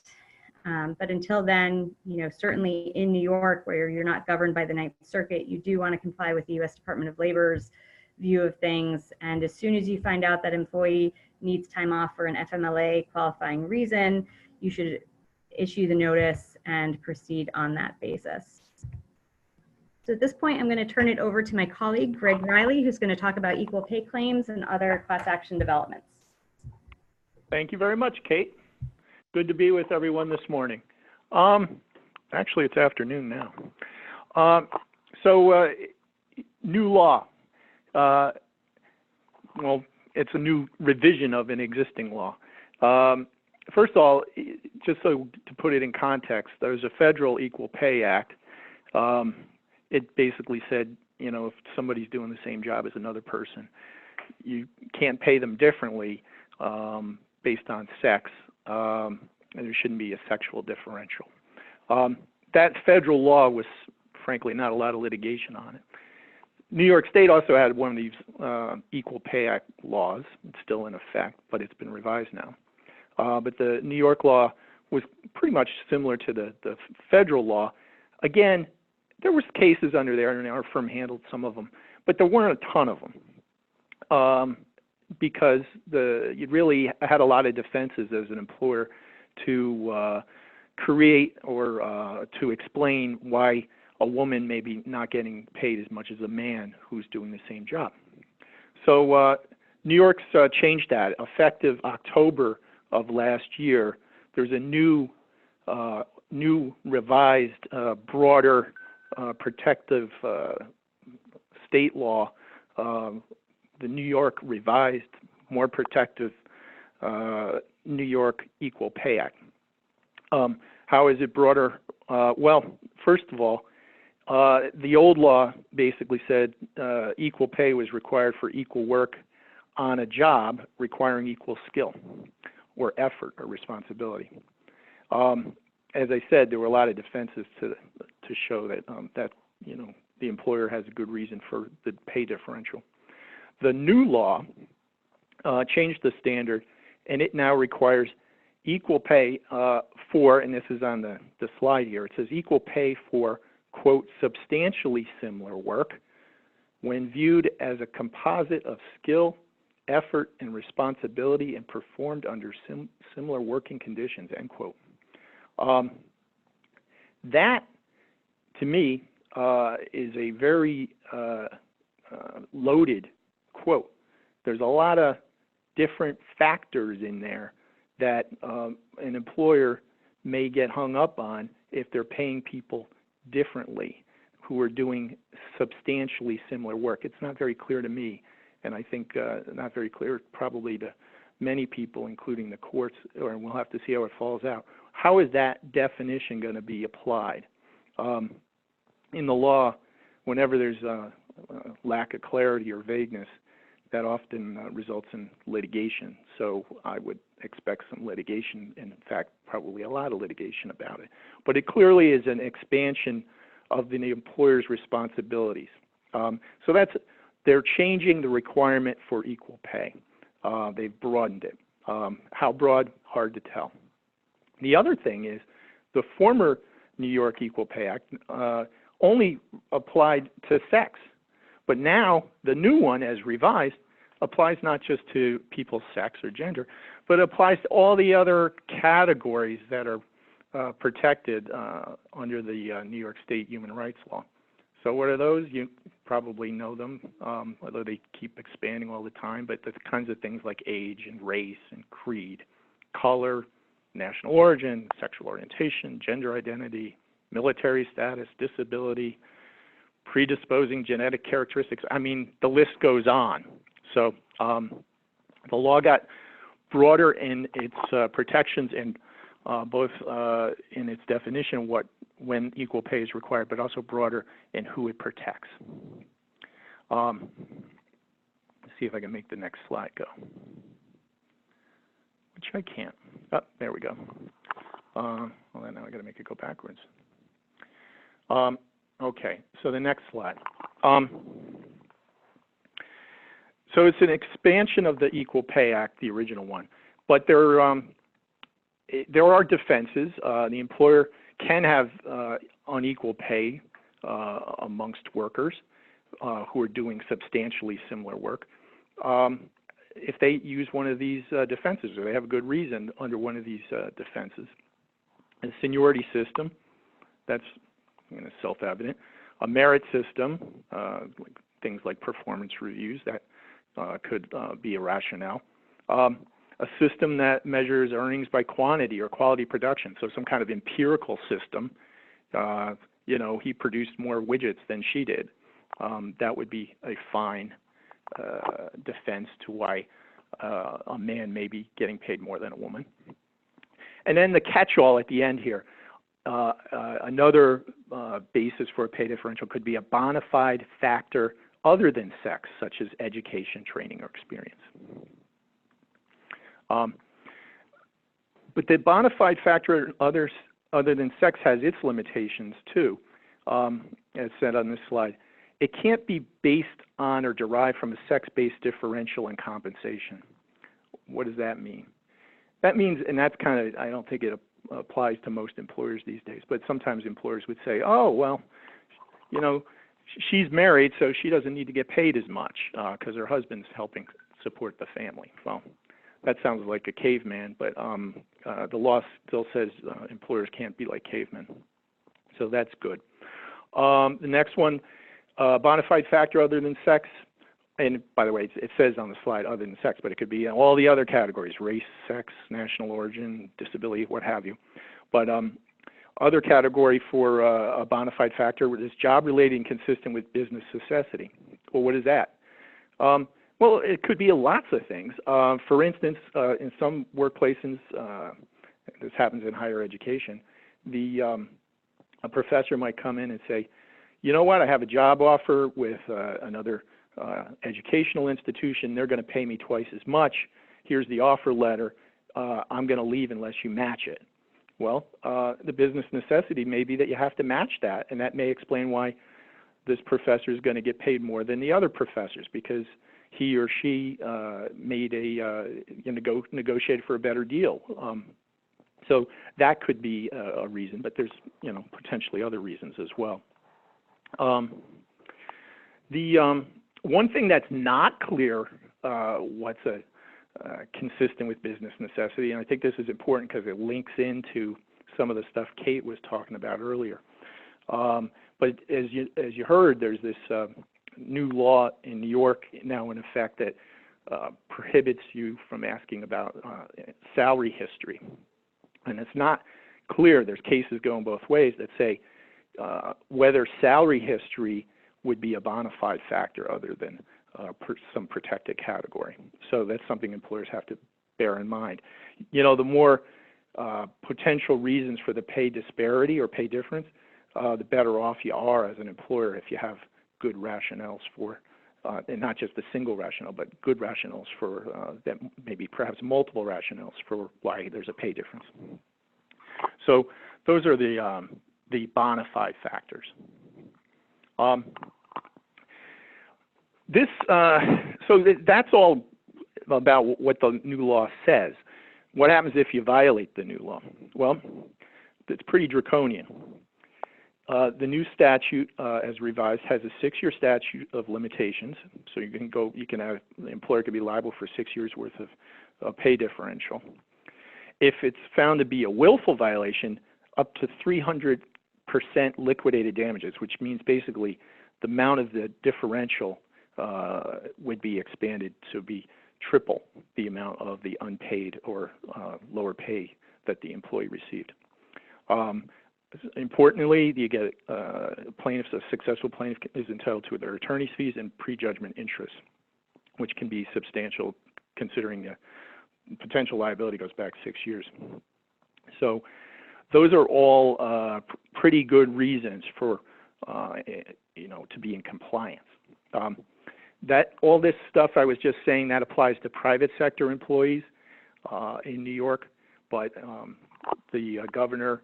But until then, certainly in New York, where you're not governed by the Ninth Circuit, you do want to comply with the U.S. Department of Labor's view of things. And as soon as you find out that employee needs time off for an FMLA qualifying reason, you should issue the notice and proceed on that basis. So at this point, I'm going to turn it over to my colleague, Greg Riley, who's going to talk about equal pay claims and other class action developments. Thank you very much, Kate. Good to be with everyone this morning. Actually, it's afternoon now. New law. Well, it's a new revision of an existing law. First of all, just so to put it in context, there's a federal Equal Pay Act. It basically said, if somebody's doing the same job as another person, you can't pay them differently based on sex. And there shouldn't be a sexual differential. That federal law was, frankly, not a lot of litigation on it. New York State also had one of these Equal Pay Act laws. It's still in effect, but it's been revised now. But the New York law was pretty much similar to the federal law. Again, there was cases under there, and our firm handled some of them, but there weren't a ton of them because you really had a lot of defenses as an employer to create or to explain why a woman may be not getting paid as much as a man who's doing the same job. So New York's changed that. Effective October of last year, there's a new revised, broader protective state law, the New York revised, more protective New York Equal Pay Act. How is it broader? Well, first of all, the old law basically said equal pay was required for equal work on a job requiring equal skill or effort or responsibility. As I said, there were a lot of defenses to show that the employer has a good reason for the pay differential. The new law changed the standard, and it now requires equal pay for, and this is on the slide here, it says equal pay for, quote, substantially similar work when viewed as a composite of skill, effort, and responsibility and performed under similar working conditions, end quote. That, to me, is a very loaded quote. There's a lot of different factors in there that an employer may get hung up on if they're paying people differently who are doing substantially similar work. It's not very clear to me, and I think not very clear probably to many people, including the courts, or we'll have to see how it falls out. How is that definition going to be applied? In the law, whenever there's a lack of clarity or vagueness, that often results in litigation. So I would expect some litigation, in fact, probably a lot of litigation about it. But it clearly is an expansion of the employer's responsibilities. So they're changing the requirement for equal pay. They've broadened it. How broad? Hard to tell. The other thing is the former New York Equal Pay Act only applied to sex. But now the new one, as revised, applies not just to people's sex or gender, but applies to all the other categories that are protected under the New York State human rights law. So what are those? You probably know them, although they keep expanding all the time, but the kinds of things like age and race and creed, color, national origin, sexual orientation, gender identity, military status, disability, predisposing genetic characteristics. I mean, the list goes on. So the law got broader in its protections and both in its definition when equal pay is required, but also broader in who it protects. Let's see if I can make the next slide go, which I can't. Oh, there we go. Well, then now I got to make it go backwards. Okay, so the next slide. So it's an expansion of the Equal Pay Act, the original one, but there are defenses. The employer can have unequal pay amongst workers who are doing substantially similar work if they use one of these defenses, or they have a good reason under one of these defenses. A seniority system, that's self-evident. A merit system, things like performance reviews, that could be a rationale. A system that measures earnings by quantity or quality production, so some kind of empirical system. He produced more widgets than she did. That would be a fine defense to why a man may be getting paid more than a woman. And then the catch-all at the end here. Another basis for a pay differential could be a bona fide factor other than sex, such as education, training, or experience. But the bona fide factor other than sex has its limitations too, as said on this slide. It can't be based on or derived from a sex-based differential in compensation. What does that mean? That means, and that's kind of, I don't think it applies to most employers these days, but sometimes employers would say, oh, well, she's married, so she doesn't need to get paid as much because her husband's helping support the family. Well, that sounds like a caveman, but the law still says employers can't be like cavemen. So that's good. The next one, bona fide factor other than sex. And by the way, it says on the slide other than sex, but it could be in all the other categories, race, sex, national origin, disability, what have you. But other category for a bona fide factor is job-related and consistent with business necessity. Well, what is that? Well, it could be lots of things. For instance, in some workplaces, this happens in higher education, a professor might come in and say, you know what, I have a job offer with another educational institution. They're going to pay me twice as much. Here's the offer letter. I'm going to leave unless you match it. Well, the business necessity may be that you have to match that, and that may explain why this professor is going to get paid more than the other professors because he or she negotiated for a better deal. So that could be a reason, but there's potentially other reasons as well. The one thing that's not clear what's consistent with business necessity, and I think this is important because it links into some of the stuff Kate was talking about earlier. But as you heard, there's this new law in New York now in effect that prohibits you from asking about salary history. And it's not clear. There's cases going both ways that say whether salary history would be a bona fide factor other than some protected category. So that's something employers have to bear in mind. The more potential reasons for the pay disparity or pay difference, the better off you are as an employer if you have good rationales for, and not just a single rationale, but good rationales for that, maybe perhaps multiple rationales for why there's a pay difference. So those are the bona fide factors. So that's all about what the new law says. What happens if you violate the new law? Well, it's pretty draconian. The new statute, as revised, has a 6-year statute of limitations. So the employer could be liable for 6 years worth of pay differential. If it's found to be a willful violation, up to 300% liquidated damages, which means basically the amount of the differential would be expanded to be triple the amount of the unpaid or lower pay that the employee received. Importantly, you get a successful plaintiff is entitled to their attorney's fees and prejudgment interest, which can be substantial considering the potential liability goes back 6 years. So those are all pretty good reasons for to be in compliance. All this stuff I was just saying, that applies to private sector employees in New York, but the governor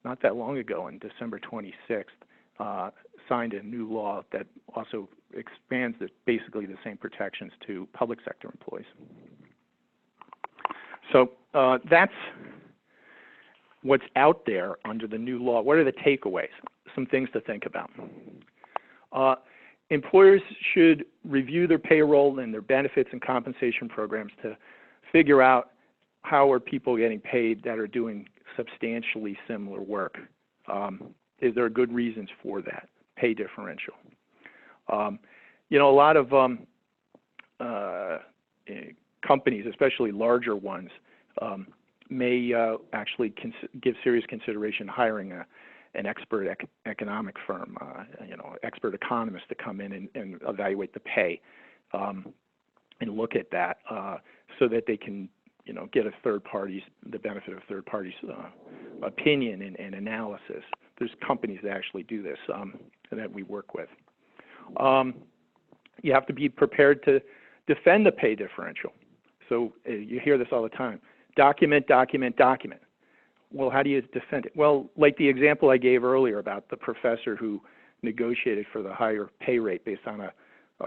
not that long ago, on December 26th, signed a new law that also expands basically the same protections to public sector employees. So that's what's out there under the new law. What are the takeaways? Some things to think about. Employers should review their payroll and their benefits and compensation programs to figure out how are people getting paid that are doing substantially similar work. Is there good reasons for that pay differential? A lot of companies, especially larger ones, may actually give serious consideration hiring an expert economic firm, expert economist to come in and evaluate the pay and look at that so that they can get the benefit of third parties' opinion and analysis. There's companies that actually do this that we work with. You have to be prepared to defend the pay differential. So you hear this all the time. Document, document, document. Well, how do you defend it? Well, like the example I gave earlier about the professor who negotiated for the higher pay rate based on a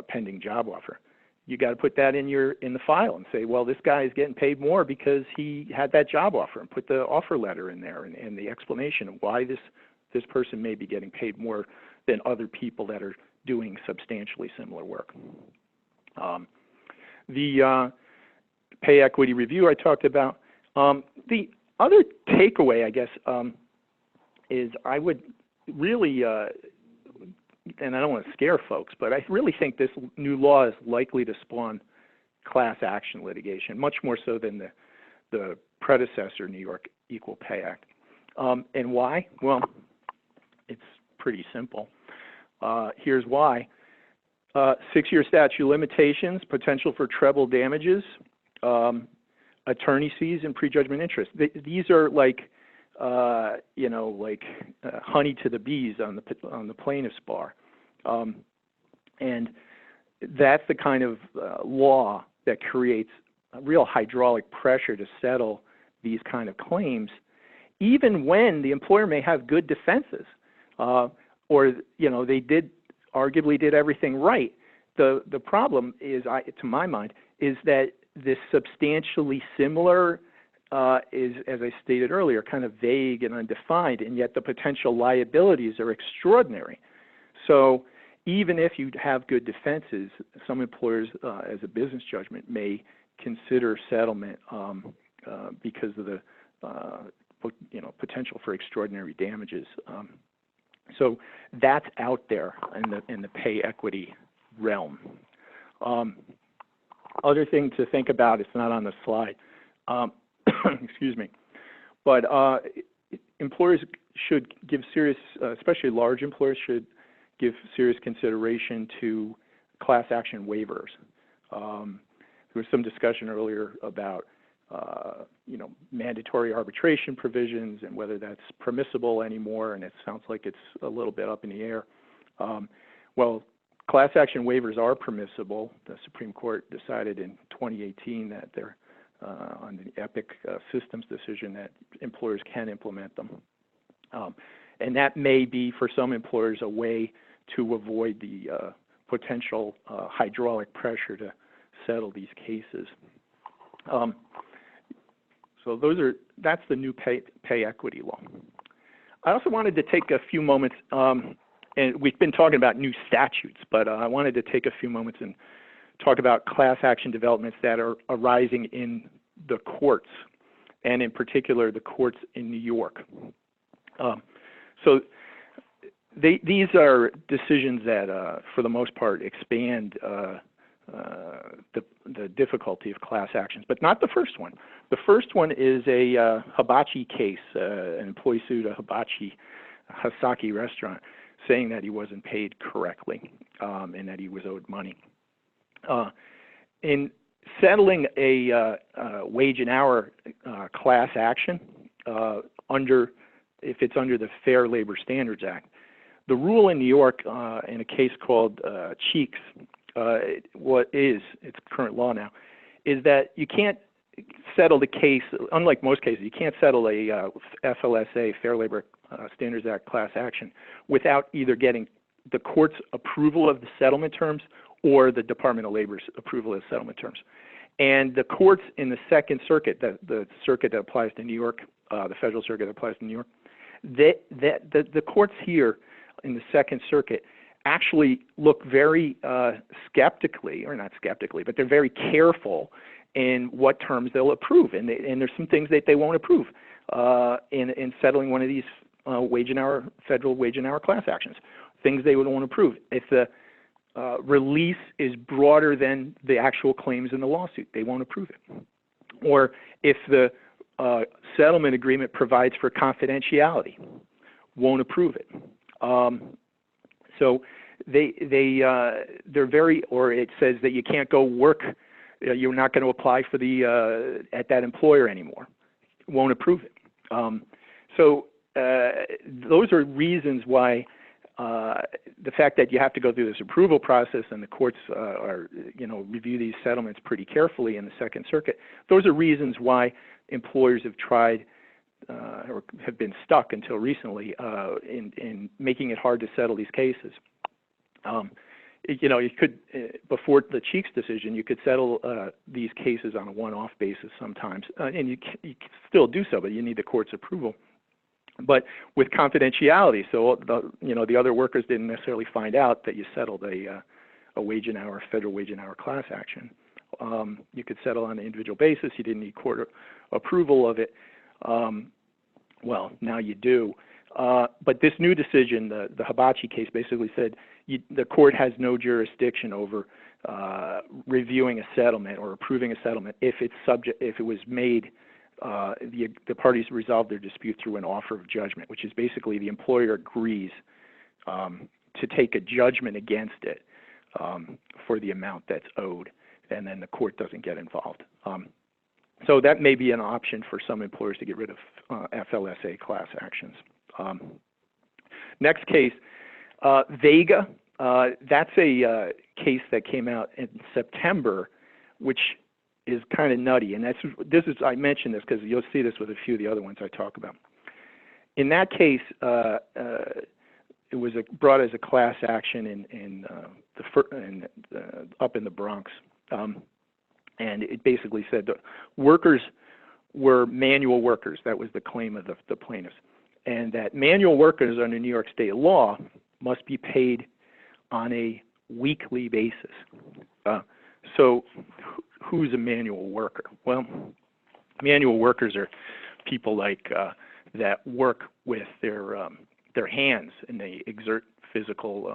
pending job offer. You got to put that in the file and say, well, this guy is getting paid more because he had that job offer, and put the offer letter in there and the explanation of why this person may be getting paid more than other people that are doing substantially similar work. The pay equity review I talked about. The other takeaway, I guess, is I would really, and I don't want to scare folks, but I really think this new law is likely to spawn class action litigation, much more so than the predecessor New York Equal Pay Act. And why? Well, it's pretty simple. Here's why. 6-year statute of limitations, potential for treble damages, attorney fees, and prejudgment interest. These are like, honey to the bees on the plaintiff's bar. And that's the kind of law that creates a real hydraulic pressure to settle these kind of claims, even when the employer may have good defenses. or they arguably did everything right. The problem is, to my mind, is that this substantially similar is, as I stated earlier, kind of vague and undefined, and yet the potential liabilities are extraordinary. So even if you have good defenses, some employers, as a business judgment, may consider settlement because of the potential for extraordinary damages. So that's out there in the pay equity realm. Other thing to think about, it's not on the slide, excuse me, but employers should give serious, especially large employers, should give serious consideration to class action waivers. There was some discussion earlier about mandatory arbitration provisions and whether that's permissible anymore, and it sounds like it's a little bit up in the air. Well, class action waivers are permissible. The Supreme Court decided in 2018 that they're on the EPIC systems decision that employers can implement them. And that may be, for some employers, a way to avoid the potential hydraulic pressure to settle these cases. So that's the new pay equity law. I also wanted to take a few moments, and we've been talking about new statutes, but I wanted to take a few moments and talk about class action developments that are arising in the courts, and in particular the courts in New York. So these are decisions that, for the most part, expand the difficulty of class actions, but not the first one. The first one is a hibachi case. An employee sued a hibachi Hasaki restaurant, saying that he wasn't paid correctly and that he was owed money. In settling a wage and hour class action if it's under the Fair Labor Standards Act, the rule in New York in a case called Cheeks, it's current law now, is that you can't settle the case, unlike most cases, you can't settle a FLSA, Fair Labor Standards Act class action without either getting the court's approval of the settlement terms or the Department of Labor's approval of the settlement terms. And the courts in the Second Circuit, the circuit that applies to New York, the federal circuit that applies to New York, the courts here in the Second Circuit actually look very skeptically, or not skeptically, but they're very careful in what terms they'll approve. And there's some things that they won't approve in settling one of these federal wage and hour class actions, things they would want to approve. If the release is broader than the actual claims in the lawsuit, they won't approve it. Or if the settlement agreement provides for confidentiality, won't approve it. So they're very, or it says that you can't go work, you're not going to apply for the at that employer anymore, won't approve it. So those are reasons why the fact that you have to go through this approval process and the courts review these settlements pretty carefully in the Second Circuit, those are reasons why employers have tried or have been stuck until recently in making it hard to settle these cases. You could, before the Cheeks decision, you could settle these cases on a one-off basis sometimes, and you can still do so, but you need the court's approval. But with confidentiality, so the other workers didn't necessarily find out that you settled a wage and hour, federal wage and hour class action. You could settle on an individual basis. You didn't need court approval of it. Well, now you do. But this new decision, the Hibachi case, basically said the court has no jurisdiction over reviewing a settlement or approving a settlement if it was made. The parties resolve their dispute through an offer of judgment, which is basically the employer agrees to take a judgment against it for the amount that's owed, and then the court doesn't get involved. So that may be an option for some employers to get rid of FLSA class actions. Next case, Vega. That's a case that came out in September, which is kind of nutty, and I mention this because you'll see this with a few of the other ones I talk about. In that case, it was brought as a class action up in the Bronx, and it basically said that workers were manual workers. That was the claim of the plaintiffs, and that manual workers under New York State law must be paid on a weekly basis. So who's a manual worker? Well, manual workers are people like that work with their hands, and they exert physical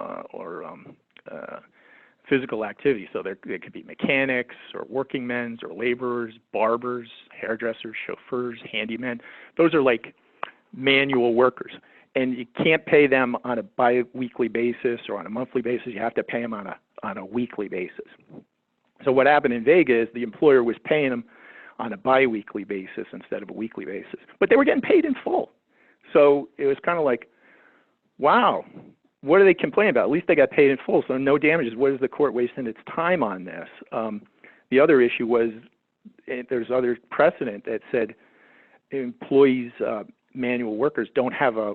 physical activity. So they could be mechanics or working men or laborers, barbers, hairdressers, chauffeurs, handymen. Those are like manual workers. And you can't pay them on a bi-weekly basis or on a monthly basis. You have to pay them on a weekly basis. So what happened in Vega is the employer was paying them on a bi-weekly basis instead of a weekly basis. But they were getting paid in full. So it was kind of like, wow, what are they complaining about? At least they got paid in full, so no damages. What is the court wasting its time on this? The other issue was there's other precedent that said employees, manual workers, don't have a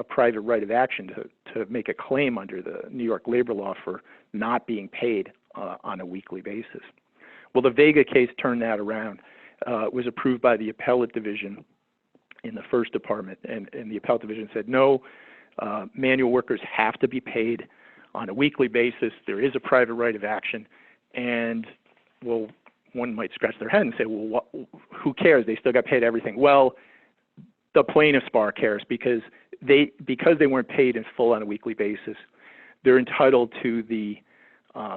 private right of action to make a claim under the New York labor law for not being paid on a weekly basis. Well, the Vega case turned that around. It was approved by the appellate division in the first department, and the appellate division said no, manual workers have to be paid on a weekly basis. There is a private right of action, and well, one might scratch their head and say, well, who cares? They still got paid everything. Well, the plaintiff's bar cares because they weren't paid in full on a weekly basis. They're entitled to the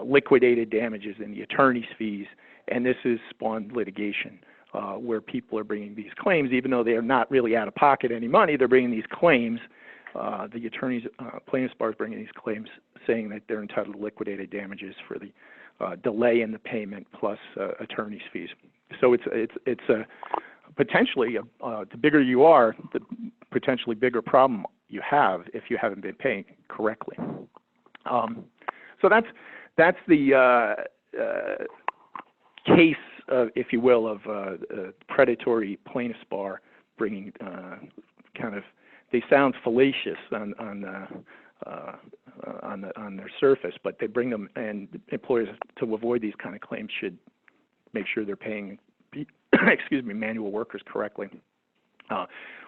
liquidated damages and the attorney's fees, and this has spawned litigation where people are bringing these claims, even though they are not really out of pocket any money. They're bringing these claims. The attorneys, plaintiff's bar is bringing these claims, saying that they're entitled to liquidated damages for the delay in the payment plus attorney's fees. So it's a potentially the bigger you are, the potentially bigger problem you have if you haven't been paying correctly. So that's the case, if you will, of predatory plaintiff's bar bringing kind of, they sound fallacious on their surface, but they bring them, and employers, to avoid these kind of claims, should make sure they're paying manual workers correctly,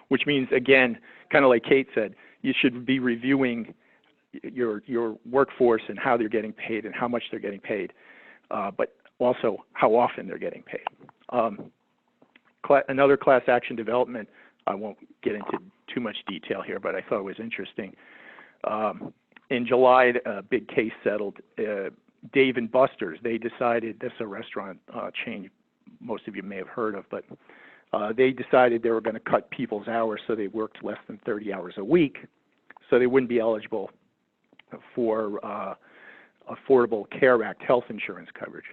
which means, again, kind of like Kate said, you should be reviewing your workforce and how they're getting paid and how much they're getting paid, but also how often they're getting paid. Another class action development, I won't get into too much detail here, but I thought it was interesting. In July, a big case settled. Dave & Buster's, they decided, this is a restaurant chain most of you may have heard of, but they decided they were going to cut people's hours so they worked less than 30 hours a week, so they wouldn't be eligible for Affordable Care Act health insurance coverage.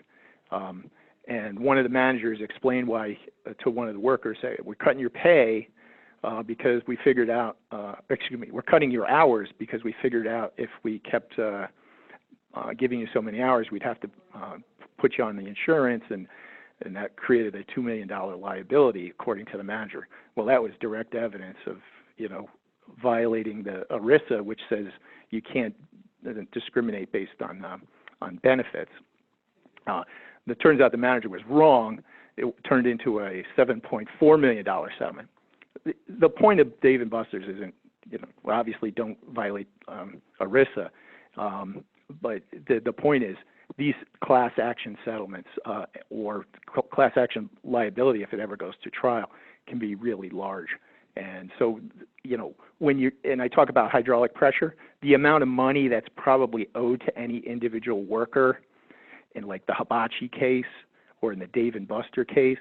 And one of the managers explained why to one of the workers, say, we're cutting your pay because we figured out, we're cutting your hours because we figured out if we kept giving you so many hours, we'd have to put you on the insurance, and that created a $2 million liability, according to the manager. Well, that was direct evidence of, violating the ERISA, which says you can't discriminate based on benefits. It turns out the manager was wrong. It turned into a $7.4 million settlement. The point of Dave & Buster's isn't, obviously don't violate ERISA, but the point is these class action settlements or class action liability, if it ever goes to trial, can be really large. And so, and I talk about hydraulic pressure, the amount of money that's probably owed to any individual worker in like the Hibachi case or in the Dave & Buster case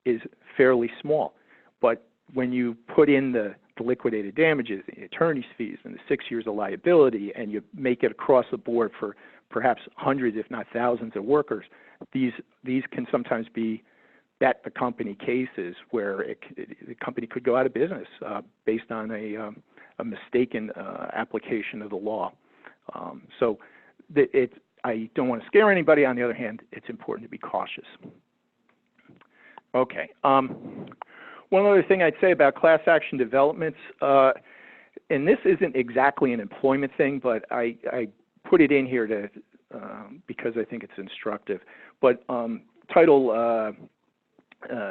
is fairly small. But when you put in the liquidated damages, the attorney's fees, and the 6 years of liability, and you make it across the board for perhaps hundreds, if not thousands of workers, these can sometimes be bet the company cases where the company could go out of business based on a mistaken application of the law. So I don't want to scare anybody. On the other hand, it's important to be cautious. Okay. One other thing I'd say about class action developments, and this isn't exactly an employment thing, but I put it in here to because I think it's instructive. But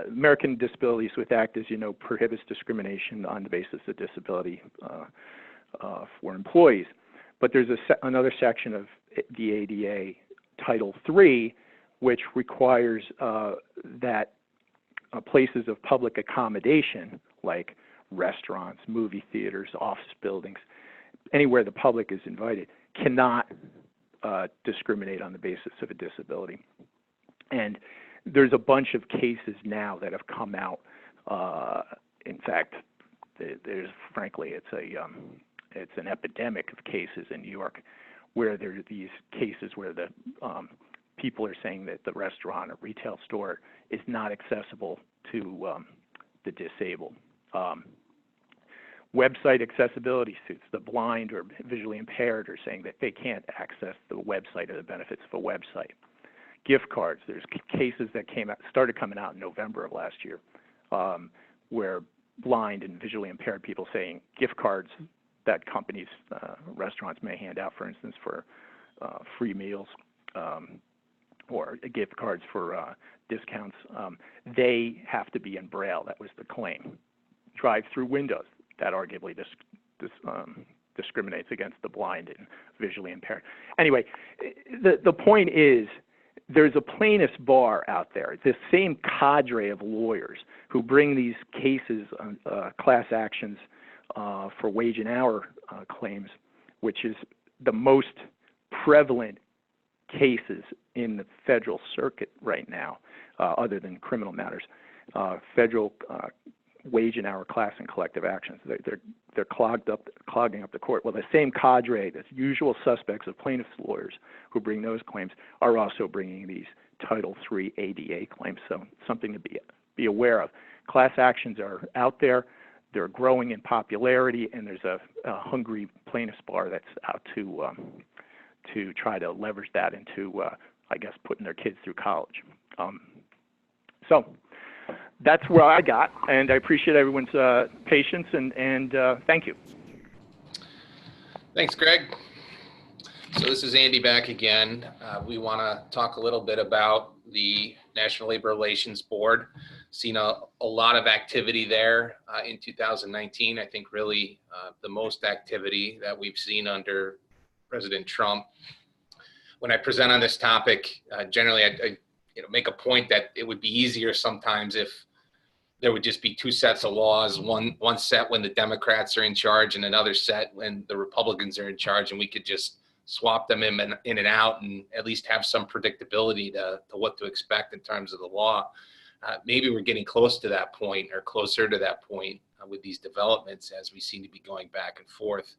American Disabilities with Act, as you know, prohibits discrimination on the basis of disability for employees. But there's another section of the ADA, Title III, which requires that places of public accommodation, like restaurants, movie theaters, office buildings, anywhere the public is invited, cannot discriminate on the basis of a disability. And there's a bunch of cases now that have come out. In fact, there's frankly, it's an epidemic of cases in New York where there are these cases where the people are saying that the restaurant or retail store is not accessible to the disabled. Website accessibility suits, the blind or visually impaired are saying that they can't access the website or the benefits of a website. Gift cards, there's cases that started coming out in November of last year where blind and visually impaired people saying gift cards that companies, restaurants may hand out, for instance, for free meals or gift cards for discounts, they have to be in Braille. That was the claim. Drive-through windows, that arguably discriminates against the blind and visually impaired. Anyway, the point is, there's a plaintiff's bar out there, this same cadre of lawyers who bring these cases, class actions for wage and hour claims, which is the most prevalent cases in the federal circuit right now, other than criminal matters. Federal wage and hour class and collective actions. They're clogging up the court. Well, the same cadre, the usual suspects of plaintiffs' lawyers who bring those claims are also bringing these Title III ADA claims. So something to be aware of. Class actions are out there. They're growing in popularity, and there's a hungry plaintiffs' bar that's out to try to leverage that into, I guess, putting their kids through college. So that's where I got, and I appreciate everyone's patience, and thank you. Thanks, Greg. So this is Andy back again. We want to talk a little bit about the National Labor Relations Board. Seen a lot of activity there in 2019. I think really the most activity that we've seen under President Trump. When I present on this topic, generally I make a point that it would be easier sometimes if there would just be two sets of laws, one set when the Democrats are in charge and another set when the Republicans are in charge, and we could just swap them in and out and at least have some predictability to what to expect in terms of the law. Maybe we're getting close to that point or closer to that point with these developments as we seem to be going back and forth.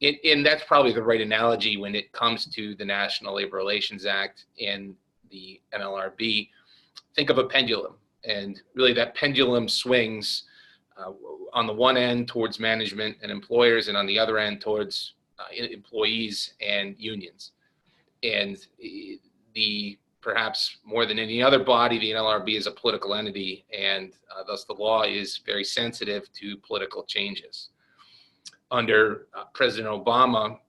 And that's probably the right analogy when it comes to the National Labor Relations Act and the NLRB. Think of a pendulum, and really that pendulum swings on the one end towards management and employers, and on the other end towards employees and unions. And perhaps more than any other body, the NLRB is a political entity, and thus the law is very sensitive to political changes. Under President Obama,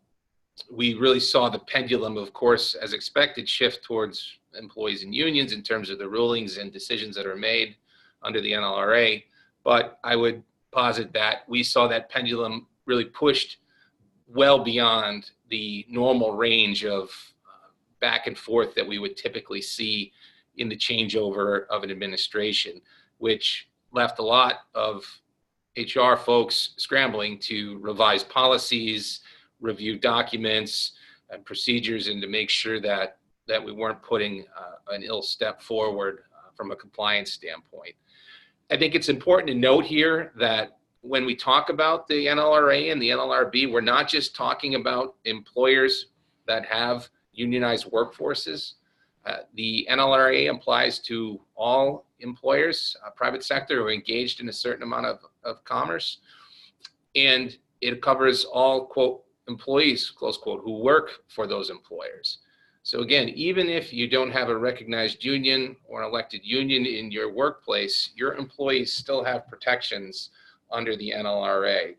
we really saw the pendulum, of course, as expected, shift towards employees and unions in terms of the rulings and decisions that are made under the NLRA. But I would posit that we saw that pendulum really pushed well beyond the normal range of back and forth that we would typically see in the changeover of an administration, which left a lot of HR folks scrambling to revise policies, review documents and procedures, and to make sure that we weren't putting an ill step forward from a compliance standpoint. I think it's important to note here that when we talk about the NLRA and the NLRB, we're not just talking about employers that have unionized workforces. The NLRA applies to all employers, private sector, who are engaged in a certain amount of commerce. And it covers all, quote, employees, close quote, who work for those employers. So again, even if you don't have a recognized union or an elected union in your workplace, your employees still have protections under the NLRA.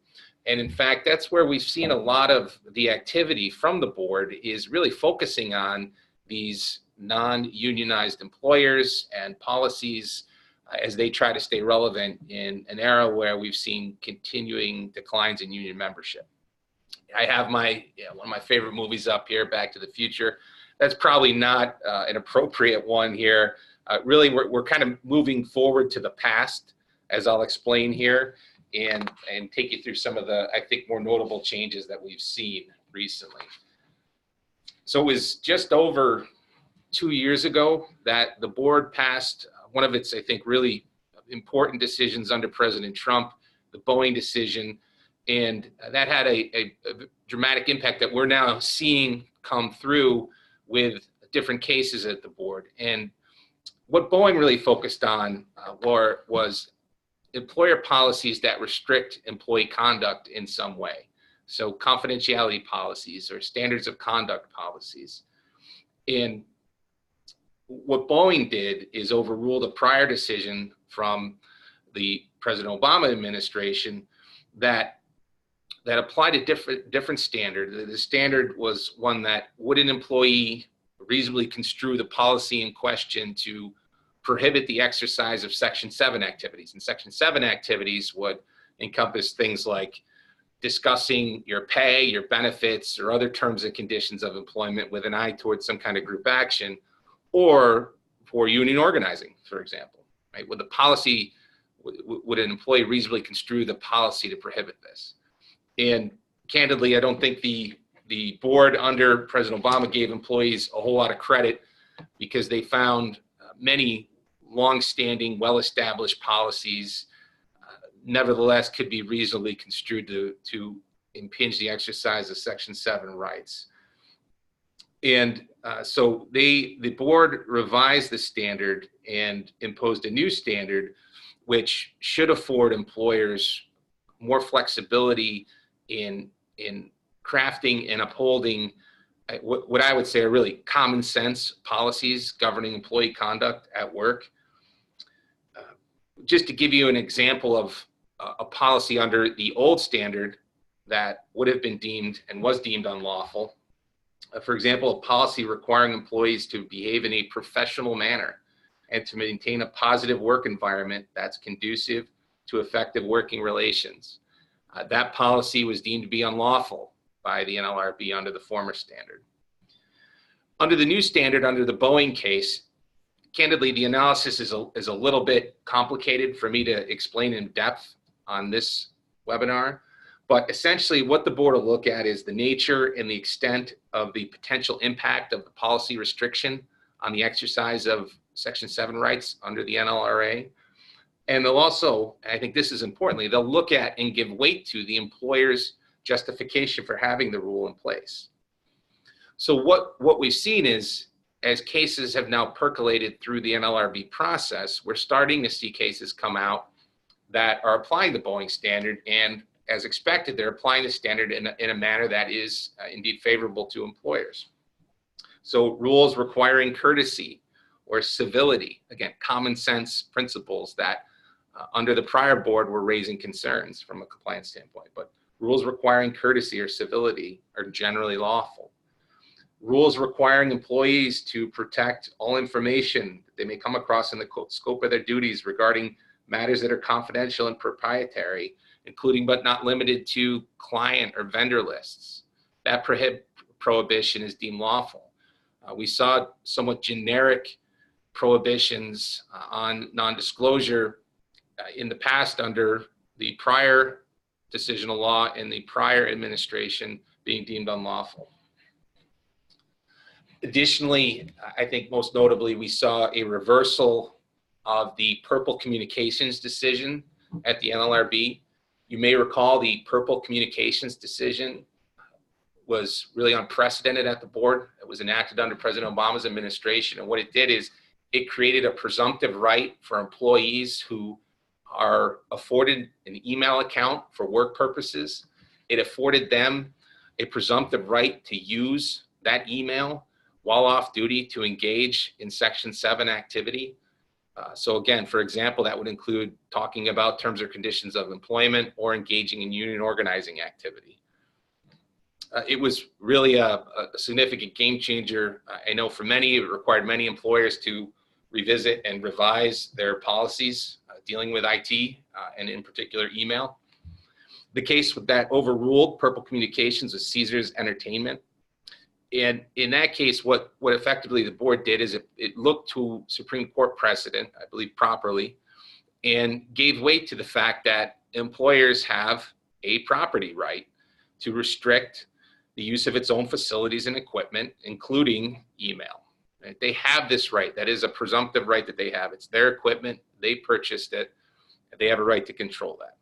And in fact, that's where we've seen a lot of the activity from the board is really focusing on these non-unionized employers and policies as they try to stay relevant in an era where we've seen continuing declines in union membership. I have my one of my favorite movies up here, Back to the Future. That's probably not an appropriate one here. Really, we're kind of moving forward to the past, as I'll explain here, and take you through some of the, I think, more notable changes that we've seen recently. So it was just over 2 years ago that the board passed one of its, I think, really important decisions under President Trump, the Boeing decision, and that had a dramatic impact that we're now seeing come through with different cases at the board. And what Boeing really focused on was employer policies that restrict employee conduct in some way. So confidentiality policies or standards of conduct policies. And what Boeing did is overruled a prior decision from the President Obama administration that applied a different standard. The standard was one that would an employee reasonably construe the policy in question to prohibit the exercise of Section 7 activities. And Section 7 activities would encompass things like discussing your pay, your benefits, or other terms and conditions of employment with an eye towards some kind of group action, or for union organizing, for example. Right? Would the policy, would an employee reasonably construe the policy to prohibit this? And candidly, I don't think the board under President Obama gave employees a whole lot of credit because they found many long-standing, well-established policies nevertheless could be reasonably construed to impinge the exercise of Section 7 rights. And so the board revised the standard and imposed a new standard which should afford employers more flexibility in crafting and upholding what I would say are really common sense policies governing employee conduct at work. Just to give you an example of a policy under the old standard that would have been deemed and was deemed unlawful. For example, a policy requiring employees to behave in a professional manner and to maintain a positive work environment that's conducive to effective working relations. That policy was deemed to be unlawful by the NLRB under the former standard. Under the new standard, under the Boeing case, candidly, the analysis is a little bit complicated for me to explain in depth on this webinar, but essentially what the board will look at is the nature and the extent of the potential impact of the policy restriction on the exercise of Section 7 rights under the NLRA. And they'll also, and I think this is importantly, they'll look at and give weight to the employer's justification for having the rule in place. So what we've seen is, as cases have now percolated through the NLRB process, we're starting to see cases come out that are applying the Boeing standard, and as expected, they're applying the standard in a manner that is indeed favorable to employers. So rules requiring courtesy or civility, again, common sense principles that under the prior board were raising concerns from a compliance standpoint, but rules requiring courtesy or civility are generally lawful. Rules requiring employees to protect all information that they may come across in the scope of their duties regarding matters that are confidential and proprietary, including but not limited to client or vendor lists. That prohibition is deemed lawful. We saw somewhat generic prohibitions on non-disclosure in the past under the prior decisional law and the prior administration being deemed unlawful. Additionally, I think most notably, we saw a reversal of the Purple Communications decision at the NLRB. You may recall the Purple Communications decision was really unprecedented at the board. It was enacted under President Obama's administration. And what it did is it created a presumptive right for employees who are afforded an email account for work purposes. It afforded them a presumptive right to use that email while off duty to engage in Section 7 activity. So again, for example, that would include talking about terms or conditions of employment or engaging in union organizing activity. It was really a significant game changer. I know for many, it required many employers to revisit and revise their policies dealing with IT and in particular email. The case that overruled Purple Communications was Caesars Entertainment. And in that case, what effectively the board did is it looked to Supreme Court precedent, I believe properly, and gave weight to the fact that employers have a property right to restrict the use of its own facilities and equipment, including email. Right? They have this right. That is a presumptive right that they have. It's their equipment. They purchased it. They have a right to control that.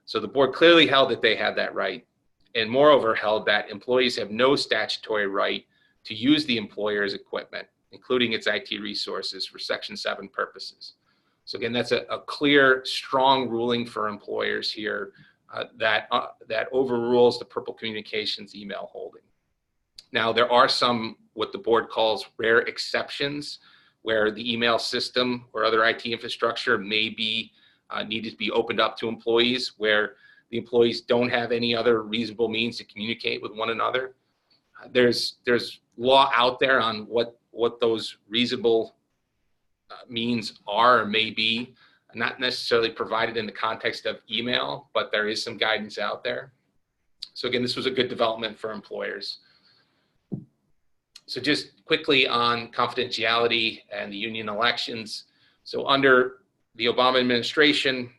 So the board clearly held that they had that right, and moreover held that employees have no statutory right to use the employer's equipment, including its IT resources, for Section 7 purposes. So again, that's a clear, strong ruling for employers here that overrules the Purple Communications email holding. Now, there are some, what the board calls rare exceptions, where the email system or other IT infrastructure may be needed to be opened up to employees, where the employees don't have any other reasonable means to communicate with one another. There's law out there on what those reasonable means are or may be, not necessarily provided in the context of email, but there is some guidance out there. So again, this was a good development for employers. So just quickly on confidentiality and the union elections. So under the Obama administration,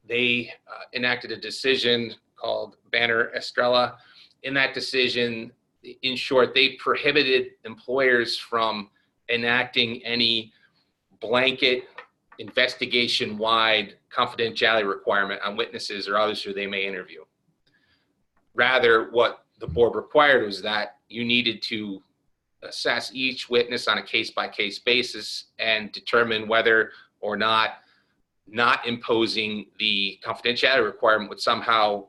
they enacted a decision called Banner Estrella. In that decision, in short, they prohibited employers from enacting any blanket investigation-wide confidentiality requirement on witnesses or others who they may interview. Rather, what the board required was that you needed to assess each witness on a case-by-case basis and determine whether or not imposing the confidentiality requirement would somehow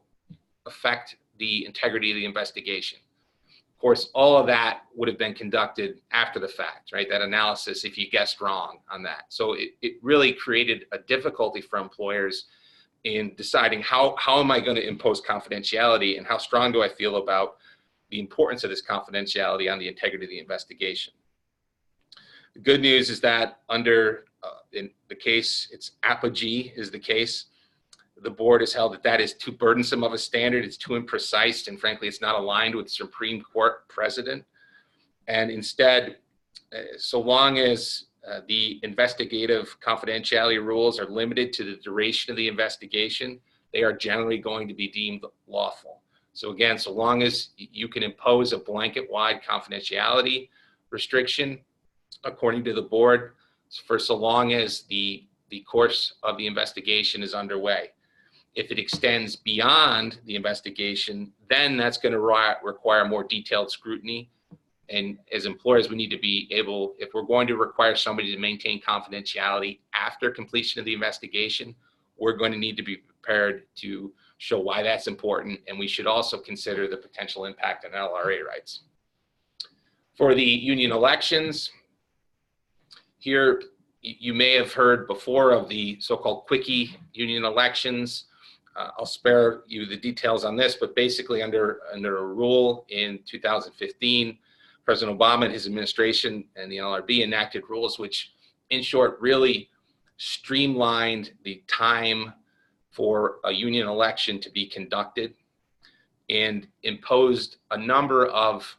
affect the integrity of the investigation. Of course, all of that would have been conducted after the fact, right? That analysis, if you guessed wrong on that. So it really created a difficulty for employers in deciding how am I going to impose confidentiality and how strong do I feel about the importance of this confidentiality on the integrity of the investigation. The good news is that under in the case, it's apogee is the case. The board has held that is too burdensome of a standard. It's too imprecise, and frankly, it's not aligned with Supreme Court precedent. And instead, so long as the investigative confidentiality rules are limited to the duration of the investigation, they are generally going to be deemed lawful. So again, so long as you can impose a blanket-wide confidentiality restriction, according to the board, for so long as the course of the investigation is underway. If it extends beyond the investigation, then that's going to require more detailed scrutiny. And as employers, we need to be able, if we're going to require somebody to maintain confidentiality after completion of the investigation, we're going to need to be prepared to show why that's important. And we should also consider the potential impact on LRA rights. For the union elections, here, you may have heard before of the so-called quickie union elections. I'll spare you the details on this, but basically under a rule in 2015, President Obama and his administration and the NLRB enacted rules which, in short, really streamlined the time for a union election to be conducted and imposed a number of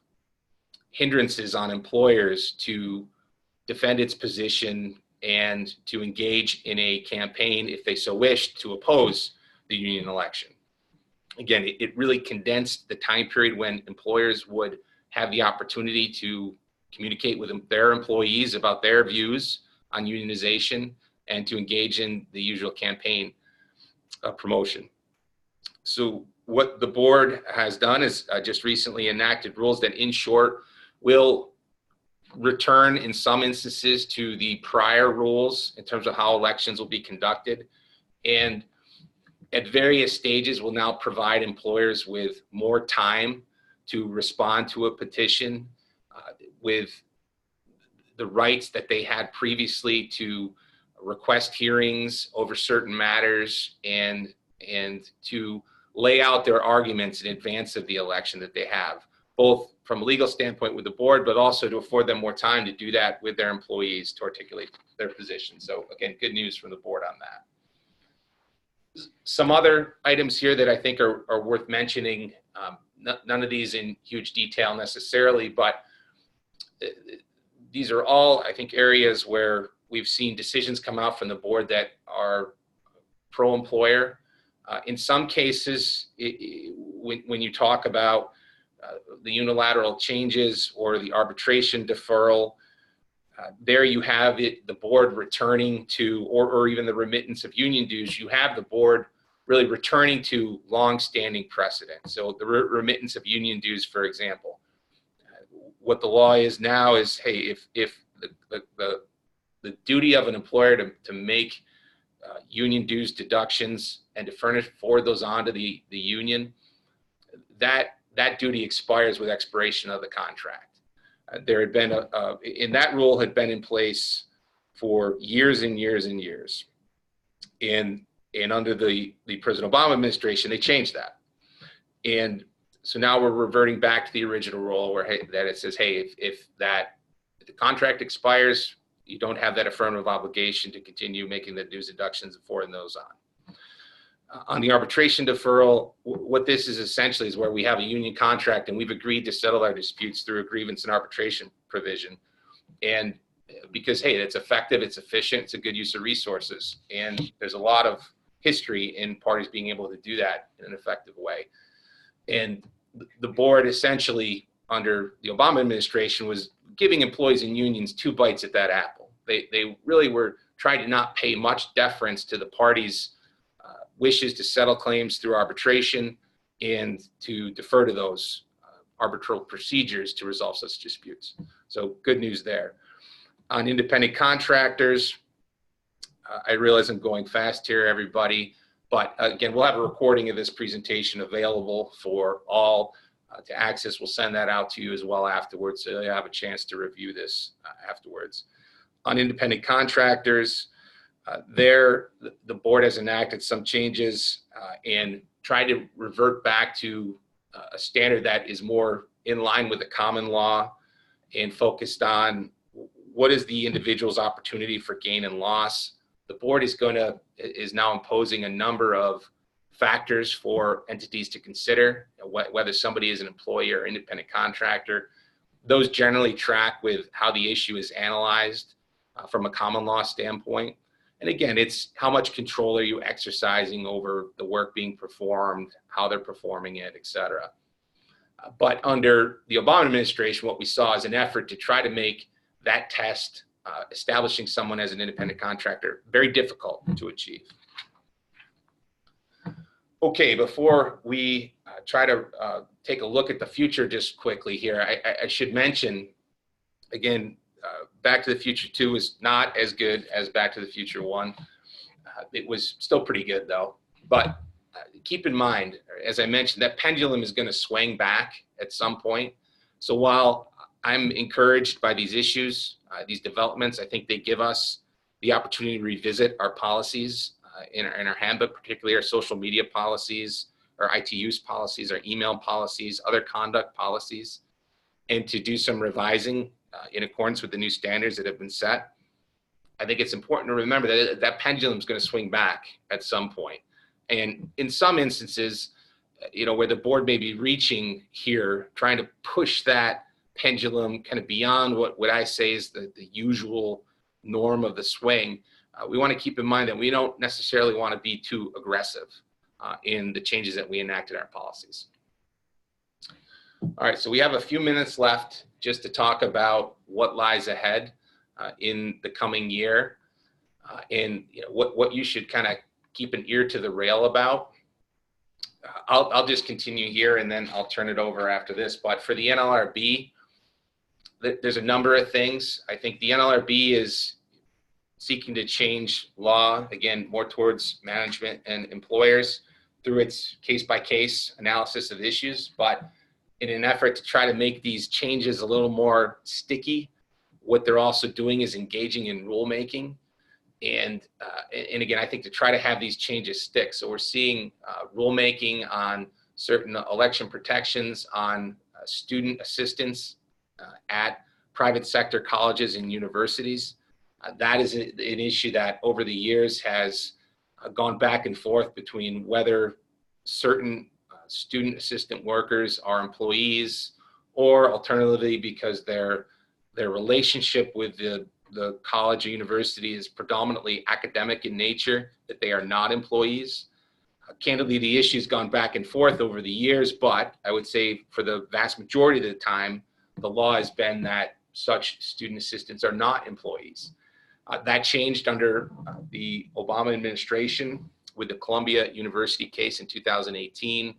hindrances on employers to defend its position and to engage in a campaign, if they so wished, to oppose the union election. Again, it really condensed the time period when employers would have the opportunity to communicate with their employees about their views on unionization and to engage in the usual campaign promotion. So what the board has done is just recently enacted rules that, in short, will return in some instances to the prior rules in terms of how elections will be conducted, and at various stages will now provide employers with more time to respond to a petition with the rights that they had previously to request hearings over certain matters and to lay out their arguments in advance of the election that they have, both from a legal standpoint with the board, but also to afford them more time to do that with their employees to articulate their position. So again, good news from the board on that. Some other items here that I think are worth mentioning, none of these in huge detail necessarily, but these are all, I think, areas where we've seen decisions come out from the board that are pro-employer. In some cases, when you talk about the unilateral changes or the arbitration deferral, there you have the board returning to, or even the remittance of union dues, you have the board really returning to long-standing precedent. So the remittance of union dues, for example, what the law is now is, hey, if the duty of an employer to make union dues deductions and to forward those on to the union, that duty expires with expiration of the contract. There had been and that rule had been in place for years and years and years. And under the President Obama administration, they changed that. And so now we're reverting back to the original rule where that it says, hey, if the contract expires, you don't have that affirmative obligation to continue making the dues deductions and forwarding those on. On the arbitration deferral, what this is essentially is where we have a union contract and we've agreed to settle our disputes through a grievance and arbitration provision. And because, hey, it's effective, it's efficient, it's a good use of resources. And there's a lot of history in parties being able to do that in an effective way. And the board essentially under the Obama administration was giving employees and unions 2 bites at that apple. They really were trying to not pay much deference to the parties' wishes to settle claims through arbitration and to defer to those arbitral procedures to resolve such disputes. So good news there. On independent contractors, I realize I'm going fast here, everybody, but again, we'll have a recording of this presentation available for all to access. We'll send that out to you as well afterwards, so you have a chance to review this afterwards. On independent contractors, the board has enacted some changes and tried to revert back to a standard that is more in line with the common law and focused on what is the individual's opportunity for gain and loss. The board is now imposing a number of factors for entities to consider, whether somebody is an employee or independent contractor. Those generally track with how the issue is analyzed from a common law standpoint. And again, it's how much control are you exercising over the work being performed, how they're performing it, et cetera. But under the Obama administration, what we saw is an effort to try to make that test, establishing someone as an independent contractor, very difficult to achieve. Okay, before we try to take a look at the future just quickly here, I should mention, again, Back to the Future 2 is not as good as Back to the Future 1. It was still pretty good though. But keep in mind, as I mentioned, that pendulum is going to swing back at some point. So while I'm encouraged by these issues, these developments, I think they give us the opportunity to revisit our policies in our handbook, particularly our social media policies, our IT use policies, our email policies, other conduct policies, and to do some revising in accordance with the new standards that have been set. I think it's important to remember that that pendulum is going to swing back at some point. And in some instances, where the board may be reaching here, trying to push that pendulum kind of beyond what I say is the usual norm of the swing, we want to keep in mind that we don't necessarily want to be too aggressive in the changes that we enact in our policies. All right, so we have a few minutes left just to talk about what lies ahead in the coming year and what you should kind of keep an ear to the rail about. I'll just continue here and then I'll turn it over after this. But for the NLRB, there's a number of things. I think the NLRB is seeking to change law, again, more towards management and employers through its case-by-case analysis of issues. But in an effort to try to make these changes a little more sticky, what they're also doing is engaging in rulemaking. And again, I think to try to have these changes stick. So we're seeing rulemaking on certain election protections, on student assistance at private sector colleges and universities. That is an issue that over the years has gone back and forth between whether certain student assistant workers are employees, or alternatively because their relationship with the college or university is predominantly academic in nature, that they are not employees. Candidly, the issue's gone back and forth over the years, but I would say for the vast majority of the time, the law has been that such student assistants are not employees. That changed under the Obama administration with the Columbia University case in 2018.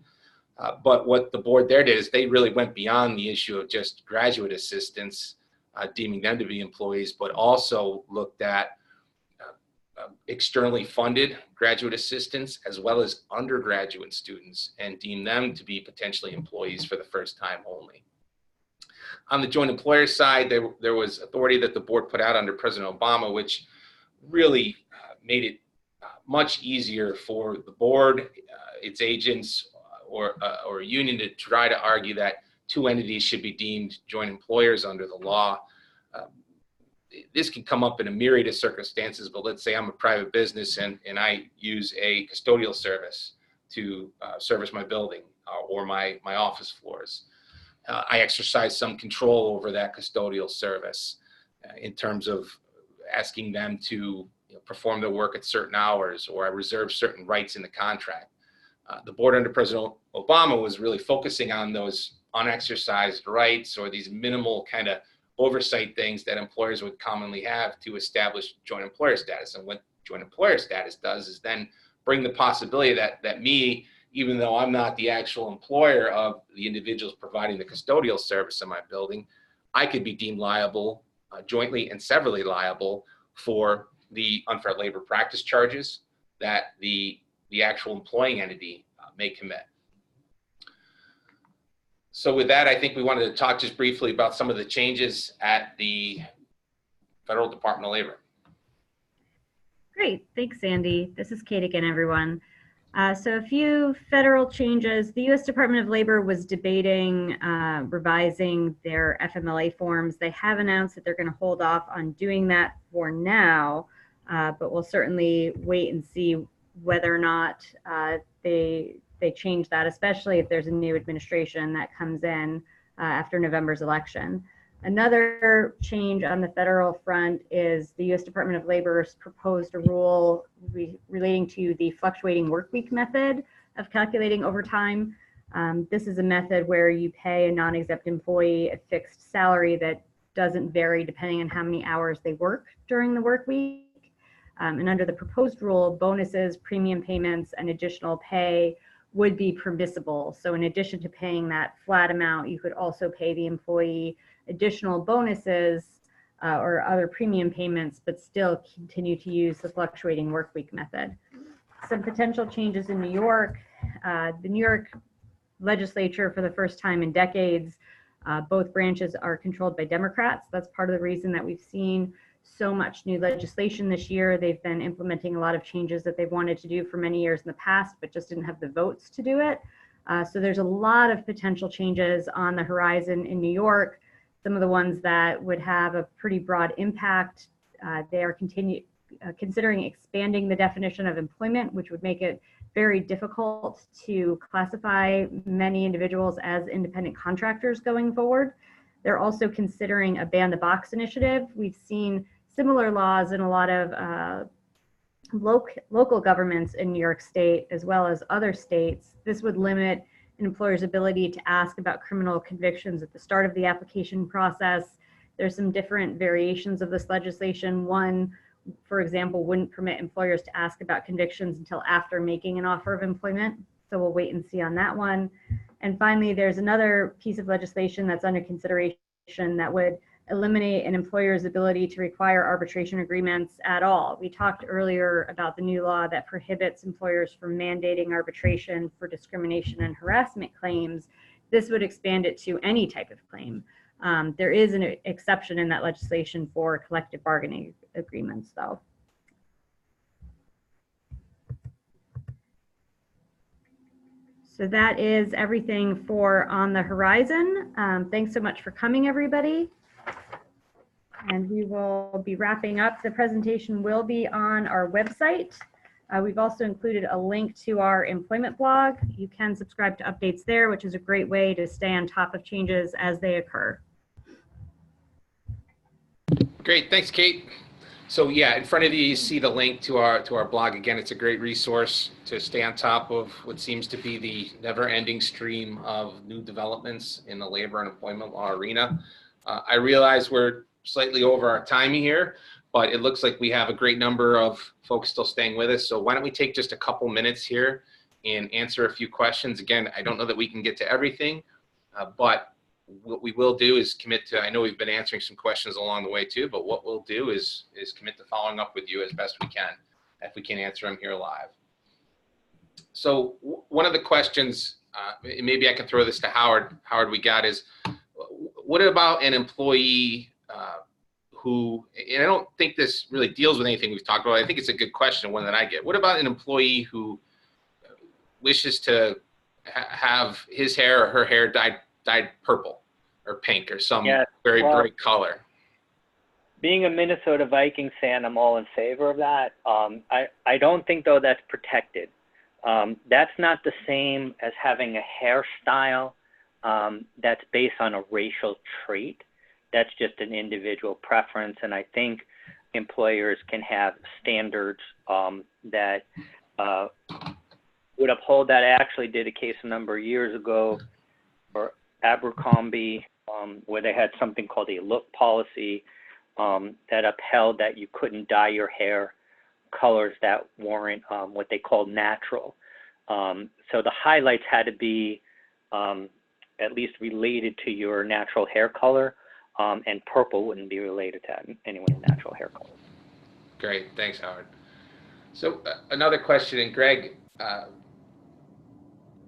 But what the board there did is they really went beyond the issue of just graduate assistants, deeming them to be employees, but also looked at externally funded graduate assistants as well as undergraduate students and deemed them to be potentially employees for the first time only. On the joint employer side, there was authority that the board put out under President Obama, which really made it much easier for the board, its agents, or a union to try to argue that two entities should be deemed joint employers under the law. This can come up in a myriad of circumstances, but let's say I'm a private business and I use a custodial service to service my building or my office floors. I exercise some control over that custodial service in terms of asking them to perform their work at certain hours, or I reserve certain rights in the contract. The board under President Obama was really focusing on those unexercised rights or these minimal kind of oversight things that employers would commonly have to establish joint employer status. And what joint employer status does is then bring the possibility that me, even though I'm not the actual employer of the individuals providing the custodial service in my building, I could be deemed liable, jointly and severally liable, for the unfair labor practice charges that the actual employing entity may commit. So with that, I think we wanted to talk just briefly about some of the changes at the Federal Department of Labor. Great, thanks, Andy. This is Kate again, everyone. So a few federal changes. The U.S. Department of Labor was debating revising their FMLA forms. They have announced that they're going to hold off on doing that for now, but we'll certainly wait and see whether or not they change that, especially if there's a new administration that comes in after November's election. Another change on the federal front is the U.S. Department of Labor's proposed a rule relating to the fluctuating workweek method of calculating overtime. This is a method where you pay a non-exempt employee a fixed salary that doesn't vary depending on how many hours they work during the work week. And under the proposed rule, bonuses, premium payments, and additional pay would be permissible. So in addition to paying that flat amount, you could also pay the employee additional bonuses or other premium payments, but still continue to use the fluctuating workweek method. Some potential changes in New York. The New York legislature, for the first time in decades, both branches are controlled by Democrats. That's part of the reason that we've seen so much new legislation this year. They've been implementing a lot of changes that they've wanted to do for many years in the past, but just didn't have the votes to do it. So there's a lot of potential changes on the horizon in New York. Some of the ones that would have a pretty broad impact, they are considering expanding the definition of employment, which would make it very difficult to classify many individuals as independent contractors going forward. They're also considering a ban the box initiative. We've seen similar laws in a lot of local governments in New York State, as well as other states. This would limit an employer's ability to ask about criminal convictions at the start of the application process. There's some different variations of this legislation. One, for example, wouldn't permit employers to ask about convictions until after making an offer of employment. So we'll wait and see on that one. And finally, there's another piece of legislation that's under consideration that would eliminate an employer's ability to require arbitration agreements at all. We talked earlier about the new law that prohibits employers from mandating arbitration for discrimination and harassment claims. This would expand it to any type of claim. There is an exception in that legislation for collective bargaining agreements, though. So that is everything for On the Horizon. Thanks so much for coming, everybody. And we will be wrapping up. The presentation will be on our website. We've also included a link to our employment blog. You can subscribe to updates there, which is a great way to stay on top of changes as they occur. Great, thanks, Kate. So yeah, in front of you, you see the link to our blog. Again, it's a great resource to stay on top of what seems to be the never-ending stream of new developments in the labor and employment law arena. I realize we're slightly over our time here, but it looks like we have a great number of folks still staying with us. So why don't we take just a couple minutes here and answer a few questions. Again, I don't know that we can get to everything, but what we will do is commit to, I know we've been answering some questions along the way too, but what we'll do is commit to following up with you as best we can, if we can answer them here live. So one of the questions, maybe I can throw this to Howard. Howard, we got is, what about an employee who, and I don't think this really deals with anything we've talked about. I think it's a good question, one that I get. What about an employee who wishes to have his hair or her hair dyed purple or pink or some very bright color? Being a Minnesota Vikings fan, I'm all in favor of that. I don't think, though, that's protected. That's not the same as having a hairstyle that's based on a racial trait. That's just an individual preference, and I think employers can have standards that would uphold that. I actually did a case a number of years ago for Abercrombie, where they had something called a look policy that upheld that you couldn't dye your hair colors that weren't what they called natural. So the highlights had to be at least related to your natural hair color, and purple wouldn't be related to anyone's natural hair color. Great, thanks, Howard. So another question, and Greg,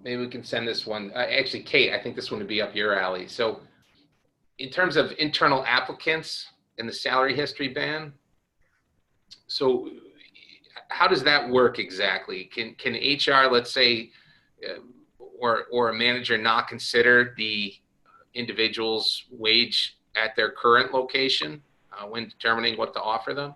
maybe we can send this one. Actually, Kate, I think this one would be up your alley. So in terms of internal applicants in the salary history ban, so how does that work exactly? Can HR, let's say, or a manager not consider the individual's wage at their current location when determining what to offer them?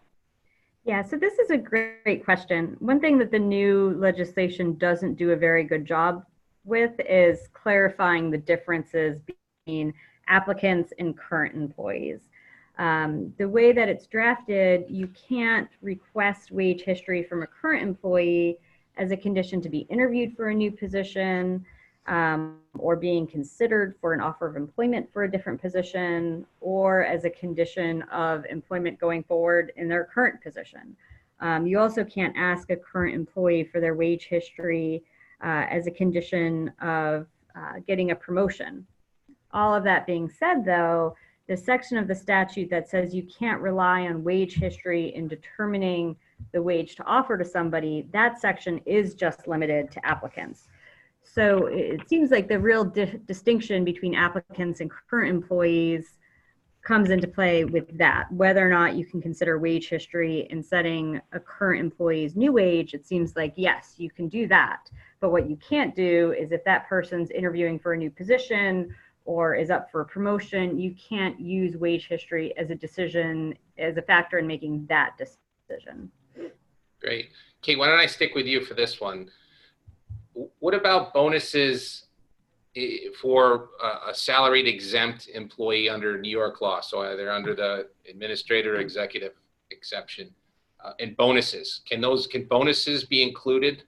Yeah, so this is a great question. One thing that the new legislation doesn't do a very good job with is clarifying the differences between applicants and current employees. The way that it's drafted, you can't request wage history from a current employee as a condition to be interviewed for a new position, or being considered for an offer of employment for a different position, or as a condition of employment going forward in their current position. You also can't ask a current employee for their wage history as a condition of getting a promotion. All of that being said, though, the section of the statute that says you can't rely on wage history in determining the wage to offer to somebody, that section is just limited to applicants. So it seems like the real distinction between applicants and current employees comes into play with that. Whether or not you can consider wage history in setting a current employee's new wage, it seems like, yes, you can do that. But what you can't do is if that person's interviewing for a new position or is up for a promotion, you can't use wage history as a decision, as a factor in making that decision. Great. Kate, why don't I stick with you for this one? What about bonuses for a salaried exempt employee under New York law? So either under the administrator or executive exception, and bonuses. Can bonuses be included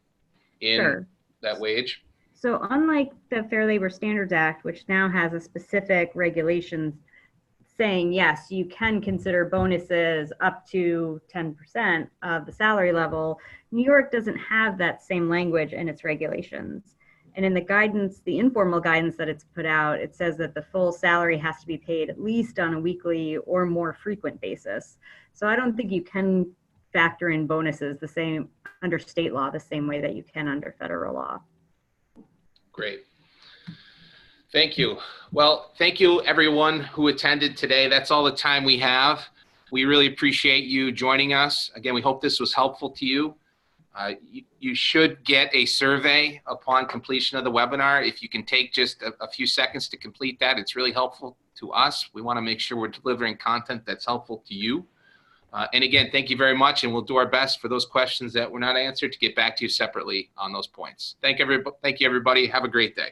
in that wage? So unlike the Fair Labor Standards Act, which now has a specific regulations saying, yes, you can consider bonuses up to 10% of the salary level, New York doesn't have that same language in its regulations. And in the guidance, the informal guidance that it's put out, it says that the full salary has to be paid at least on a weekly or more frequent basis. So I don't think you can factor in bonuses the same under state law, the same way that you can under federal law. Great. Thank you. Well, thank you everyone who attended today. That's all the time we have. We really appreciate you joining us. Again, we hope this was helpful to you. You should get a survey upon completion of the webinar. If you can take just a few seconds to complete that, it's really helpful to us. We want to make sure we're delivering content that's helpful to you. And again, thank you very much, and we'll do our best for those questions that were not answered to get back to you separately on those points. Thank you, everybody. Have a great day.